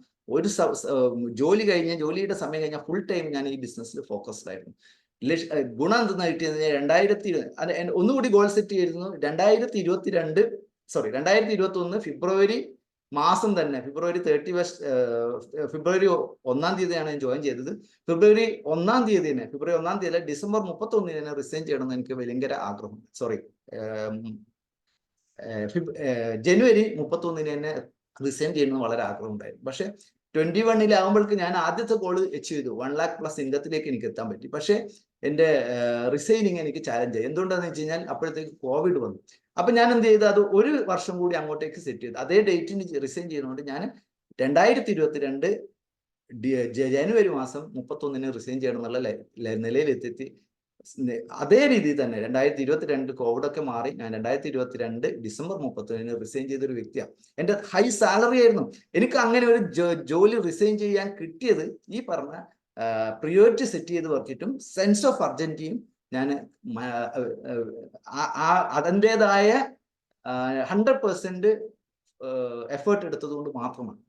ജോലി ജോലിയുടെ സമയം കഴിഞ്ഞാൽ ഫുൾ ടൈം ഞാൻ ഈ ബിസിനസ്സിൽ ഫോക്കസ്ഡ് ആയിരുന്നു. ഗുണം എന്തെന്ന് കിട്ടിയത്, ഒന്നുകൂടി ഗോൾ സെറ്റ് ചെയ്തിരുന്നു. 2021 ഫെബ്രുവരി മാസം തന്നെ, ഫെബ്രുവരി 1-ാം തീയതിയാണ് ഞാൻ ജോയിൻ ചെയ്തത്. ഫെബ്രുവരി 1-ാം തീയതി അല്ല, ഡിസംബർ 31 റിസൈൻ ചെയ്യണമെന്ന് എനിക്ക് ഭയങ്കര ആഗ്രഹം. ജനുവരി 31 റിസൈൻ ചെയ്യണമെന്ന് വളരെ ആഗ്രഹം ഉണ്ടായിരുന്നു. പക്ഷെ 21 ഞാൻ ആദ്യത്തെ ഗോള് അച്ചീവ് ചെയ്തു. 1 lakh പ്ലസ് ഇൻകത്തിലേക്ക് എനിക്ക് എത്താൻ പറ്റി. പക്ഷെ എൻ്റെ റിസൈനിങ് എനിക്ക് ചാലഞ്ച് ആയി. എന്തുകൊണ്ടാന്ന് വെച്ച് കഴിഞ്ഞാൽ അപ്പോഴത്തേക്ക് കോവിഡ് വന്നു. അപ്പൊ ഞാൻ എന്ത് ചെയ്തു, അത് 1 വർഷം കൂടി അങ്ങോട്ടേക്ക് സെറ്റ് ചെയ്തു. അതേ ഡേറ്റിന് റിസൈൻ ചെയ്യുന്നതുകൊണ്ട് ഞാൻ 2022 ജനുവരി മാസം 31 റിസൈൻ ചെയ്യണം എന്നുള്ള നിലയിലെത്തി. അതേ രീതിയിൽ തന്നെ 2022 കോവിഡ് ഒക്കെ മാറി ഞാൻ 2022 ഡിസംബർ 31 റിസൈൻ ചെയ്തൊരു വ്യക്തിയാണ്. എൻ്റെ ഹൈ സാലറി ആയിരുന്നു. എനിക്ക് അങ്ങനെ ഒരു ജോലി റിസൈൻ ചെയ്യാൻ കിട്ടിയത് ഈ പറഞ്ഞ പ്രിയോറിറ്റി സെറ്റ് ചെയ്ത് വർക്കിട്ടും സെൻസ് ഓഫ് അർജൻറ്റിയും ഞാൻ അതിൻ്റെതായ 100% എഫേർട്ട് എടുത്തത് കൊണ്ട് മാത്രമാണ്.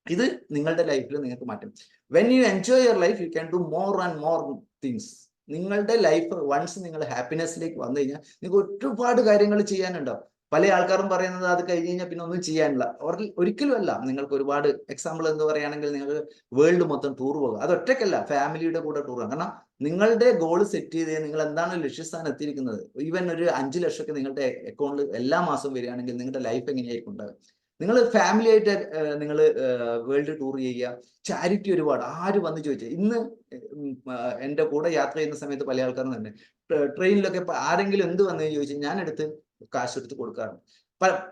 ഇത് നിങ്ങളുടെ ലൈഫിൽ നിങ്ങൾക്ക് മാറ്റും. When you enjoy your life you can do more and more things. നിങ്ങളുടെ ലൈഫ് വൺസ് നിങ്ങൾ ഹാപ്പിനെസ്സിലേക്ക് വന്നു കഴിഞ്ഞാൽ നിങ്ങൾക്ക് ഒരുപാട് കാര്യങ്ങൾ ചെയ്യാനുണ്ടാവും. പല ആൾക്കാരും പറയുന്നത് അത് കഴിഞ്ഞ് കഴിഞ്ഞാൽ പിന്നെ ഒന്നും ചെയ്യാനില്ല. ഒരിക്കലും അല്ല. നിങ്ങൾക്ക് ഒരുപാട് എക്സാമ്പിൾ എന്ന് പറയുകയാണെങ്കിൽ നിങ്ങൾ വേൾഡ് മൊത്തം ടൂർ പോകുക. അത് ഒറ്റയ്ക്കല്ല, ഫാമിലിയുടെ കൂടെ ടൂർ പോകുക. കാരണം നിങ്ങളുടെ ഗോൾ സെറ്റ് ചെയ്ത് നിങ്ങൾ എന്താണ് ലക്ഷ്യസ്ഥാനം എത്തിയിരിക്കുന്നത്. ഈവൻ ഒരു 5 ലക്ഷമൊക്കെ നിങ്ങളുടെ അക്കൗണ്ടിൽ എല്ലാ മാസവും വരികയാണെങ്കിൽ നിങ്ങളുടെ ലൈഫ് എങ്ങനെയായിരിക്കും ഉണ്ടാകുക. നിങ്ങൾ ഫാമിലി ആയിട്ട് നിങ്ങൾ വേൾഡ് ടൂർ ചെയ്യുക, ചാരിറ്റി ഒരുപാട്. ആര് വന്ന് ചോദിച്ചാൽ ഇന്ന് എൻ്റെ കൂടെ യാത്ര ചെയ്യുന്ന സമയത്ത് പല ആൾക്കാരും തന്നെ ട്രെയിനിലൊക്കെ ആരെങ്കിലും എന്ത് വന്നു ചോദിച്ചാൽ ഞാൻ എടുത്ത് കാശ് എടുത്ത് കൊടുക്കാറുണ്ട്.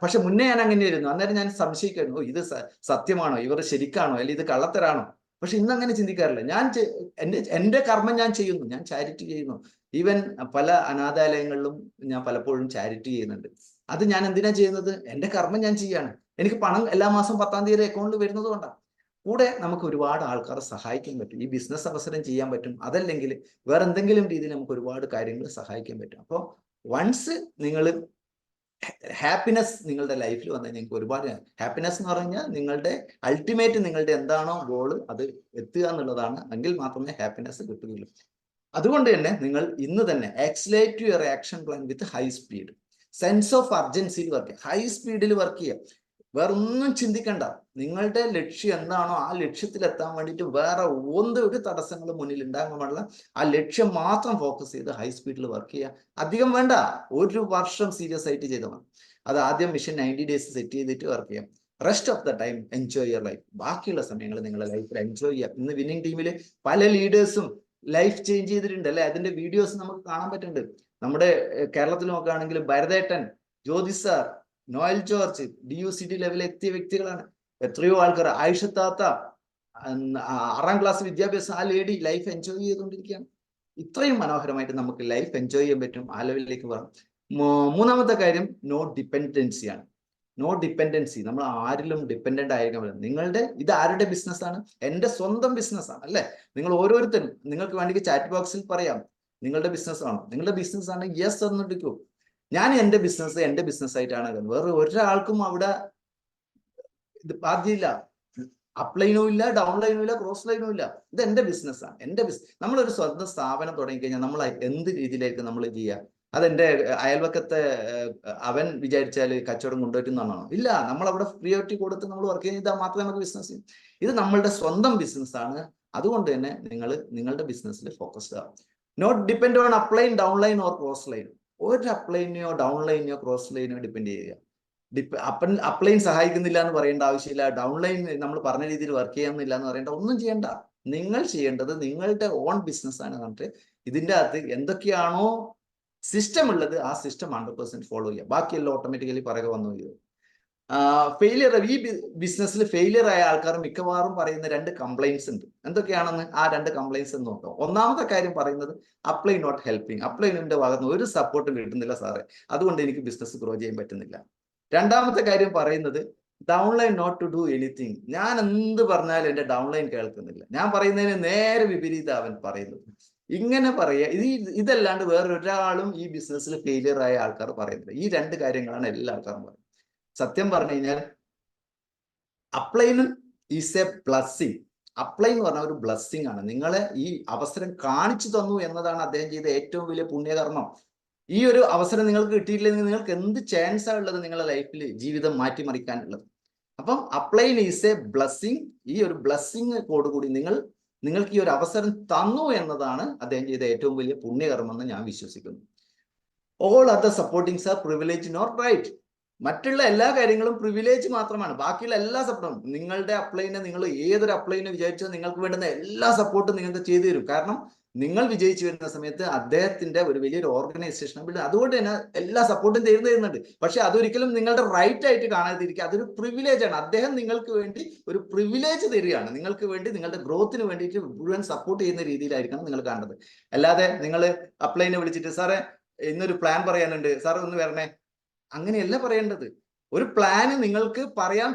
പക്ഷെ മുന്നേ ഞാൻ അങ്ങനെയായിരുന്നു. അന്നേരം ഞാൻ സംശയിക്കായിരുന്നു, ഇത് സത്യമാണോ, ഇവർ ശരിക്കാണോ, അല്ലെങ്കിൽ ഇത് കള്ളത്തരാണോ. പക്ഷെ ഇന്ന് അങ്ങനെ ചിന്തിക്കാറില്ല. ഞാൻ എന്റെ കർമ്മം ഞാൻ ചെയ്യുന്നു, ഞാൻ ചാരിറ്റി ചെയ്യുന്നു. ഈവൻ പല അനാഥാലയങ്ങളിലും ഞാൻ പലപ്പോഴും ചാരിറ്റി ചെയ്യുന്നുണ്ട്. അത് ഞാൻ എന്തിനാ ചെയ്യുന്നത്? എന്റെ കർമ്മം ഞാൻ ചെയ്യാണ്. എനിക്ക് പണം എല്ലാ മാസം 10-ാം തീയതി അക്കൗണ്ടിൽ വരുന്നത് കൊണ്ടാണ്. കൂടെ നമുക്ക് ഒരുപാട് ആൾക്കാരെ സഹായിക്കാൻ പറ്റും. ഈ ബിസിനസ് അവസരം ചെയ്യാൻ പറ്റും. അതല്ലെങ്കിൽ വേറെ എന്തെങ്കിലും രീതിയിൽ നമുക്ക് ഒരുപാട് കാര്യങ്ങൾ സഹായിക്കാൻ പറ്റും. അപ്പോൾ വൺസ് നിങ്ങൾ ഹാപ്പിനെസ് നിങ്ങളുടെ ലൈഫിൽ വന്നാൽ നിങ്ങൾക്ക് ഒരുപാട് ഹാപ്പിനെസ് എന്ന് പറഞ്ഞാൽ നിങ്ങളുടെ അൾട്ടിമേറ്റ് നിങ്ങളുടെ എന്താണോ ഗോള് അത് എത്തുക എന്നുള്ളതാണ്. എങ്കിൽ മാത്രമേ ഹാപ്പിനെസ് കിട്ടുകയുള്ളൂ. അതുകൊണ്ട് തന്നെ നിങ്ങൾ ഇന്ന് തന്നെ accelerate your action plan with high speed, sense of അർജൻസിയിൽ വർക്ക് ചെയ്യുക, ഹൈ സ്പീഡിൽ വർക്ക് ചെയ്യുക. വേറൊന്നും ചിന്തിക്കണ്ട. നിങ്ങളുടെ ലക്ഷ്യം എന്താണോ ആ ലക്ഷ്യത്തിൽ എത്താൻ വേണ്ടിയിട്ട് വേറെ ഒരു തടസ്സങ്ങളും മുന്നിൽ ഉണ്ടാകാൻ പാടില്ല. ആ ലക്ഷ്യം മാത്രം ഫോക്കസ് ചെയ്ത് ഹൈ സ്പീഡിൽ വർക്ക് ചെയ്യുക. അധികം വേണ്ട, 1 വർഷം സീരിയസ് ആയിട്ട് ചെയ്താൽ മതി. അത് ആദ്യം മിഷൻ 90 ഡേയ്സ് സെറ്റ് ചെയ്തിട്ട് വർക്ക് ചെയ്യാം. Rest of the time enjoy your life. ബാക്കിയുള്ള സമയങ്ങൾ നിങ്ങളുടെ ലൈഫിൽ എൻജോയ് ചെയ്യാം. ഇന്ന് വിന്നിംഗ് ടീമിൽ പല ലീഡേഴ്സും ലൈഫ് ചേഞ്ച് ചെയ്തിട്ടുണ്ട് അല്ലെ. അതിന്റെ വീഡിയോസ് നമുക്ക് കാണാൻ പറ്റുന്നുണ്ട്. നമ്മുടെ കേരളത്തിൽ നോക്കുകയാണെങ്കിൽ ഭരതേട്ടൻ, ജ്യോതി സാർ, നോയൽ ജോർജ് DUCD ലെവലിൽ എത്തിയ വ്യക്തികളാണ്. എത്രയോ ആൾക്കാർ, ആയിഷത്താത്ത 6ാം ക്ലാസ് വിദ്യാഭ്യാസം, ആ ലേഡി ലൈഫ് എൻജോയ് ചെയ്തുകൊണ്ടിരിക്കുകയാണ്. ഇത്രയും മനോഹരമായിട്ട് നമുക്ക് ലൈഫ് എൻജോയ് ചെയ്യാൻ പറ്റും. ആ ലെവലിലേക്ക് വരണം. മൂന്നാമത്തെ കാര്യം നോ ഡിപ്പെൻഡൻസിയാണ്. No dependency. നമ്മൾ ആരിലും ഡിപ്പെൻഡന്റ് ആയിരിക്കാൻ പറ്റില്ല. നിങ്ങളുടെ ഇത് ആരുടെ ബിസിനസ്സാണ്? എൻ്റെ സ്വന്തം ബിസിനസ്സാണ് അല്ലെ. നിങ്ങൾ ഓരോരുത്തരും നിങ്ങൾക്ക് വേണമെങ്കിൽ ചാറ്റ് ബോക്സിൽ പറയാം നിങ്ങളുടെ ബിസിനസ്സാണോ. നിങ്ങളുടെ ബിസിനസ്സാണ് യെസ് എന്നെടുക്കൂ. ഞാൻ എൻ്റെ ബിസിനസ് ആയിട്ടാണ്. വേറെ ഒരാൾക്കും അവിടെ ഇത് ബാധ്യമില്ല. അപ്ലൈനും ഇല്ല, ഡൗൺ ലൈനും ഇല്ല, ക്രോസ് ലൈനും ഇല്ല. ഇത് എൻ്റെ ബിസിനസ്സാണ്. എൻ്റെ നമ്മളൊരു സ്വന്തം സ്ഥാപനം തുടങ്ങിക്കഴിഞ്ഞാൽ നമ്മൾ എന്ത് രീതിയിലായിരിക്കും നമ്മൾ ചെയ്യുക? അതെന്റെ അയൽവക്കത്തെ അവൻ വിചാരിച്ചാൽ കച്ചവടം കൊണ്ടുവരുന്നതാണോ? ഇല്ല. നമ്മൾ അവിടെ പ്രിയോറിറ്റി കൊടുത്ത് നമ്മൾ വർക്ക് ചെയ്താൽ മാത്രമേ നമുക്ക് ബിസിനസ് ചെയ്യും. ഇത് നമ്മളുടെ സ്വന്തം ബിസിനസ്സാണ്. അതുകൊണ്ട് തന്നെ നിങ്ങൾ നിങ്ങളുടെ ബിസിനസ്സിൽ ഫോക്കസ്ഡ് ആവും. Not depend on upline, down line or cross line. ഒരു അപ്ലൈനെയോ ഡൗൺ ലൈനെയോ ക്രോസ് ലൈനെയോ ഡിപ്പെൻഡ് ചെയ്യുക. അപ്ലൈൻ സഹായിക്കുന്നില്ല എന്ന് പറയേണ്ട ആവശ്യമില്ല. ഡൗൺ ലൈൻ നമ്മൾ പറഞ്ഞ രീതിയിൽ വർക്ക് ചെയ്യാന്നില്ല എന്ന് പറയേണ്ട, ഒന്നും ചെയ്യണ്ട. നിങ്ങൾ ചെയ്യേണ്ടത് നിങ്ങളുടെ ഓൺ ബിസിനസ് ആണ്. പറഞ്ഞിട്ട് ഇതിൻ്റെ അകത്ത് എന്തൊക്കെയാണോ സിസ്റ്റം ഉള്ളത് ആ സിസ്റ്റം 100% ഫോളോ ചെയ്യുക. ബാക്കിയെല്ലാം ഓട്ടോമാറ്റിക്കലി പറയുക വന്നു ചെയ്യും. ഫെയിലിയർ, ഈ ബിസിനസ്സിൽ ഫെയിലിയർ ആയ ആൾക്കാർ മിക്കവാറും പറയുന്ന 2 കംപ്ലൈൻസ് ഉണ്ട്. എന്തൊക്കെയാണെന്ന് ആ 2 കംപ്ലൈൻസ് എന്ന് നോക്കാം. ഒന്നാമത്തെ കാര്യം പറയുന്നത് അപ്ലൈ നോട്ട് ഹെൽപ്പിംഗ്. അപ്ലൈനിന്റെ ഭാഗത്ത് ഒരു സപ്പോർട്ടും കിട്ടുന്നില്ല സാറേ, അതുകൊണ്ട് എനിക്ക് ബിസിനസ് ഗ്രോ ചെയ്യാൻ പറ്റുന്നില്ല. രണ്ടാമത്തെ കാര്യം പറയുന്നത് downline not to do anything. ഞാൻ എന്ത് പറഞ്ഞാലും എൻ്റെ ഡൗൺലൈൻ കേൾക്കുന്നില്ല. ഞാൻ പറയുന്നതിന് നേരെ വിപരീതം അവൻ പറയുന്നത്. ഇങ്ങനെ പറയുക, ഇതല്ലാണ്ട് വേറൊരാളും ഈ ബിസിനസ്സിൽ ഫെയിലിയർ ആയ ആൾക്കാർ പറയുന്നില്ല. ഈ 2 കാര്യങ്ങളാണ് എല്ലാ ആൾക്കാരും പറയുന്നത്. സത്യം പറഞ്ഞു കഴിഞ്ഞാൽ അപ്ലൈനും ഈസ് എ ബ്ലസ്സിങ്. അപ്ലൈ എന്ന് പറഞ്ഞ ഒരു ബ്ലസ്സിങ് ആണ്. നിങ്ങളെ ഈ അവസരം കാണിച്ചു തന്നു എന്നതാണ് അദ്ദേഹം ചെയ്ത ഏറ്റവും വലിയ പുണ്യകർമ്മം. ഈ ഒരു അവസരം നിങ്ങൾക്ക് കിട്ടിയിട്ടില്ലെങ്കിൽ നിങ്ങൾക്ക് എന്ത് ചാൻസ് ആണ് ഉള്ളത് നിങ്ങളുടെ ലൈഫിൽ ജീവിതം മാറ്റിമറിക്കാനുള്ളത്. അപ്പം അപ്ലൈൻ ഈസ് എ ബ്ലസ്സിങ്. ഈ ഒരു ബ്ലസ്സിങ് കൂടി നിങ്ങൾക്ക് ഈ ഒരു അവസരം തന്നു എന്നതാണ് അദ്ദേഹം ചെയ്ത ഏറ്റവും വലിയ പുണ്യകർമ്മം എന്ന് ഞാൻ വിശ്വസിക്കുന്നു. All other supportings are privilege not right. മറ്റുള്ള എല്ലാ കാര്യങ്ങളും പ്രിവിലേജ് മാത്രമാണ്. ബാക്കിയുള്ള എല്ലാ സപ്പോർട്ടും നിങ്ങളുടെ അപ്ലൈനെ, നിങ്ങൾ ഏതൊരു അപ്ലൈനെ വിചാരിച്ചാൽ നിങ്ങൾക്ക് വേണ്ടുന്ന എല്ലാ സപ്പോർട്ടും നിങ്ങൾക്ക് ചെയ്തു തരും. കാരണം നിങ്ങൾ വിജയിച്ചു വരുന്ന സമയത്ത് അദ്ദേഹത്തിന്റെ ഒരു വലിയൊരു ഓർഗനൈസേഷൻ, അതുകൊണ്ട് തന്നെ എല്ലാ സപ്പോർട്ടും തരുന്നുണ്ട്. പക്ഷെ അതൊരിക്കലും നിങ്ങളുടെ റൈറ്റ് ആയിട്ട് കാണാതിരിക്കുക. അതൊരു പ്രിവിലേജ് ആണ്. അദ്ദേഹം നിങ്ങൾക്ക് വേണ്ടി ഒരു പ്രിവിലേജ് തരികയാണ്. നിങ്ങൾക്ക് വേണ്ടി നിങ്ങളുടെ ഗ്രോത്തിന് വേണ്ടിയിട്ട് മുഴുവൻ സപ്പോർട്ട് ചെയ്യുന്ന രീതിയിലായിരിക്കണം നിങ്ങൾ കാണേണ്ടത്. അല്ലാതെ നിങ്ങൾ അപ്ലൈനെ വിളിച്ചിട്ട് സാറേ ഇന്നൊരു പ്ലാൻ പറയാനുണ്ട്, സാർ ഒന്ന് വരണേ, അങ്ങനെയല്ല പറയേണ്ടത്. ഒരു പ്ലാന് നിങ്ങൾക്ക്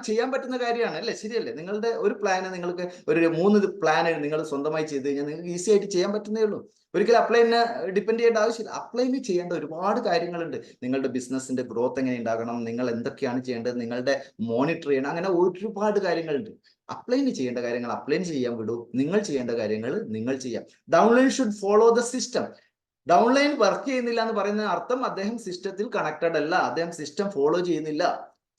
ചെയ്യാൻ പറ്റുന്ന കാര്യമാണ് അല്ലേ, ശരിയല്ലേ? നിങ്ങളുടെ ഒരു പ്ലാന് നിങ്ങൾക്ക് ഒരു 3 പ്ലാന് നിങ്ങൾ സ്വന്തമായി ചെയ്ത് കഴിഞ്ഞാൽ നിങ്ങൾക്ക് ഈസി ആയിട്ട് ചെയ്യാൻ പറ്റുന്നേ ഉള്ളൂ. ഒരിക്കലും അപ്ലൈനെ ഡിപ്പെൻഡ് ചെയ്യേണ്ട ആവശ്യമില്ല. അപ്ലൈന് ചെയ്യേണ്ട ഒരുപാട് കാര്യങ്ങളുണ്ട്. നിങ്ങളുടെ ബിസിനസിന്റെ ഗ്രോത്ത് എങ്ങനെ ഉണ്ടാകണം, നിങ്ങൾ എന്തൊക്കെയാണ് ചെയ്യേണ്ടത്, നിങ്ങളുടെ മോണിറ്റർ ചെയ്യണം, അങ്ങനെ ഒരുപാട് കാര്യങ്ങളുണ്ട്. അപ്ലൈന് ചെയ്യേണ്ട കാര്യങ്ങൾ അപ്ലൈൻ ചെയ്യാൻ വിടൂ. നിങ്ങൾ ചെയ്യേണ്ട കാര്യങ്ങൾ നിങ്ങൾ ചെയ്യാം. Downline should follow the system. Downline work ചെയ്യുന്നില്ല എന്ന് പറയുന്ന അർത്ഥം അദ്ദേഹം സിസ്റ്റത്തിൽ കണക്റ്റഡ് അല്ല, അദ്ദേഹം സിസ്റ്റം ഫോളോ ചെയ്യുന്നില്ല.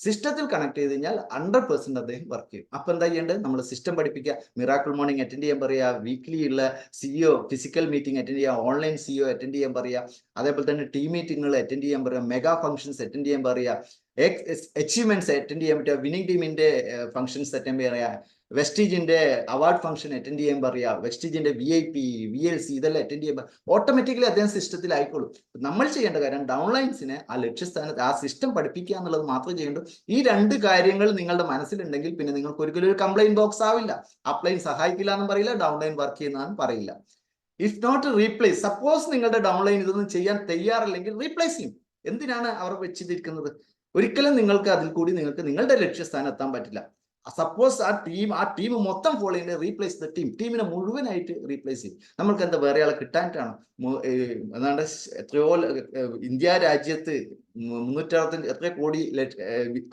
സിസ്റ്റത്തിൽ കണക്ട് ചെയ്ത് കഴിഞ്ഞാൽ 100% അദ്ദേഹം വർക്ക് ചെയ്യും. അപ്പൊ എന്താ ചെയ്യേണ്ടത്? നമ്മൾ സിസ്റ്റം പഠിപ്പിക്കുക, മിറാക്കിൾ മോർണിംഗ് അറ്റൻഡ് ചെയ്യാൻ പറയുക, വീക്ക്ലി ഉള്ള സിഇഒ ഫിസിക്കൽ മീറ്റിംഗ് അറ്റൻഡ് ചെയ്യുക, ഓൺലൈൻ സിഇഒ അറ്റൻഡ് ചെയ്യാൻ പറയുക, അതേപോലെ തന്നെ ടീം മീറ്റിംഗുകൾ അറ്റൻഡ് ചെയ്യാൻ പറയുക, മെഗാ ഫംഗ്ഷൻസ് അറ്റൻഡ് ചെയ്യാൻ പറയുക, അച്ചീവ്മെന്റ്സ് അറ്റൻഡ് ചെയ്യാൻ പറ്റുക, വിന്നിംഗ് ടീമിന്റെ ഫംഗ്ഷൻസ് അറ്റൻഡ് ചെയ്യുക, വെസ്റ്റീജിന്റെ അവാർഡ് ഫംഗ്ഷൻ അറ്റൻഡ് ചെയ്യാൻ പറയുക, വെസ്റ്റീജിന്റെ VIP VLC ഇതെല്ലാം അറ്റൻഡ് ചെയ്യുമ്പോൾ ഓട്ടോമാറ്റിക്കലി അദ്ദേഹം സിസ്റ്റത്തിൽ ആയിക്കോളും. നമ്മൾ ചെയ്യേണ്ട കാര്യം ഡൗൺലൈൻസിനെ ആ ലക്ഷ്യസ്ഥാനത്ത് ആ സിസ്റ്റം പഠിപ്പിക്കുക എന്നുള്ളത് മാത്രമേ ചെയ്യേണ്ടൂ. ഈ 2 കാര്യങ്ങൾ നിങ്ങളുടെ മനസ്സിലുണ്ടെങ്കിൽ പിന്നെ നിങ്ങൾക്ക് ഒരിക്കലും ഒരു കംപ്ലൈന്റ് ബോക്സ് ആവില്ല. അപ്ലൈൻ സഹായിക്കില്ല എന്നും പറയില്ല, ഡൗൺലൈൻ വർക്ക് ചെയ്യുന്നതെന്ന് പറയില്ല. ഇഫ് നോട്ട് റീപ്ലേസ്, സപ്പോസ് നിങ്ങളുടെ ഡൗൺലൈൻ ഇതൊന്നും ചെയ്യാൻ തയ്യാറല്ലെങ്കിൽ റീപ്ലേസ് ചെയ്യും. എന്തിനാണ് അവർ വെച്ചിരിക്കുന്നത്? ഒരിക്കലും നിങ്ങൾക്ക് അതിൽ കൂടി നിങ്ങൾക്ക് നിങ്ങളുടെ ലക്ഷ്യസ്ഥാനം എത്താൻ പറ്റില്ല. സപ്പോസ് ആ ടീം മൊത്തം ഫോളോ ചെയ്യുന്നത് റീപ്ലേസ് ദ ടീമിനെ മുഴുവനായിട്ട് റീപ്ലേസ് ചെയ്യും. നമ്മൾക്ക് എന്താ വേറെ ആളെ കിട്ടാനായിട്ടാണ്? ഏതാണ്ട് എത്രയോ ഇന്ത്യ രാജ്യത്ത് 365 എത്ര കോടി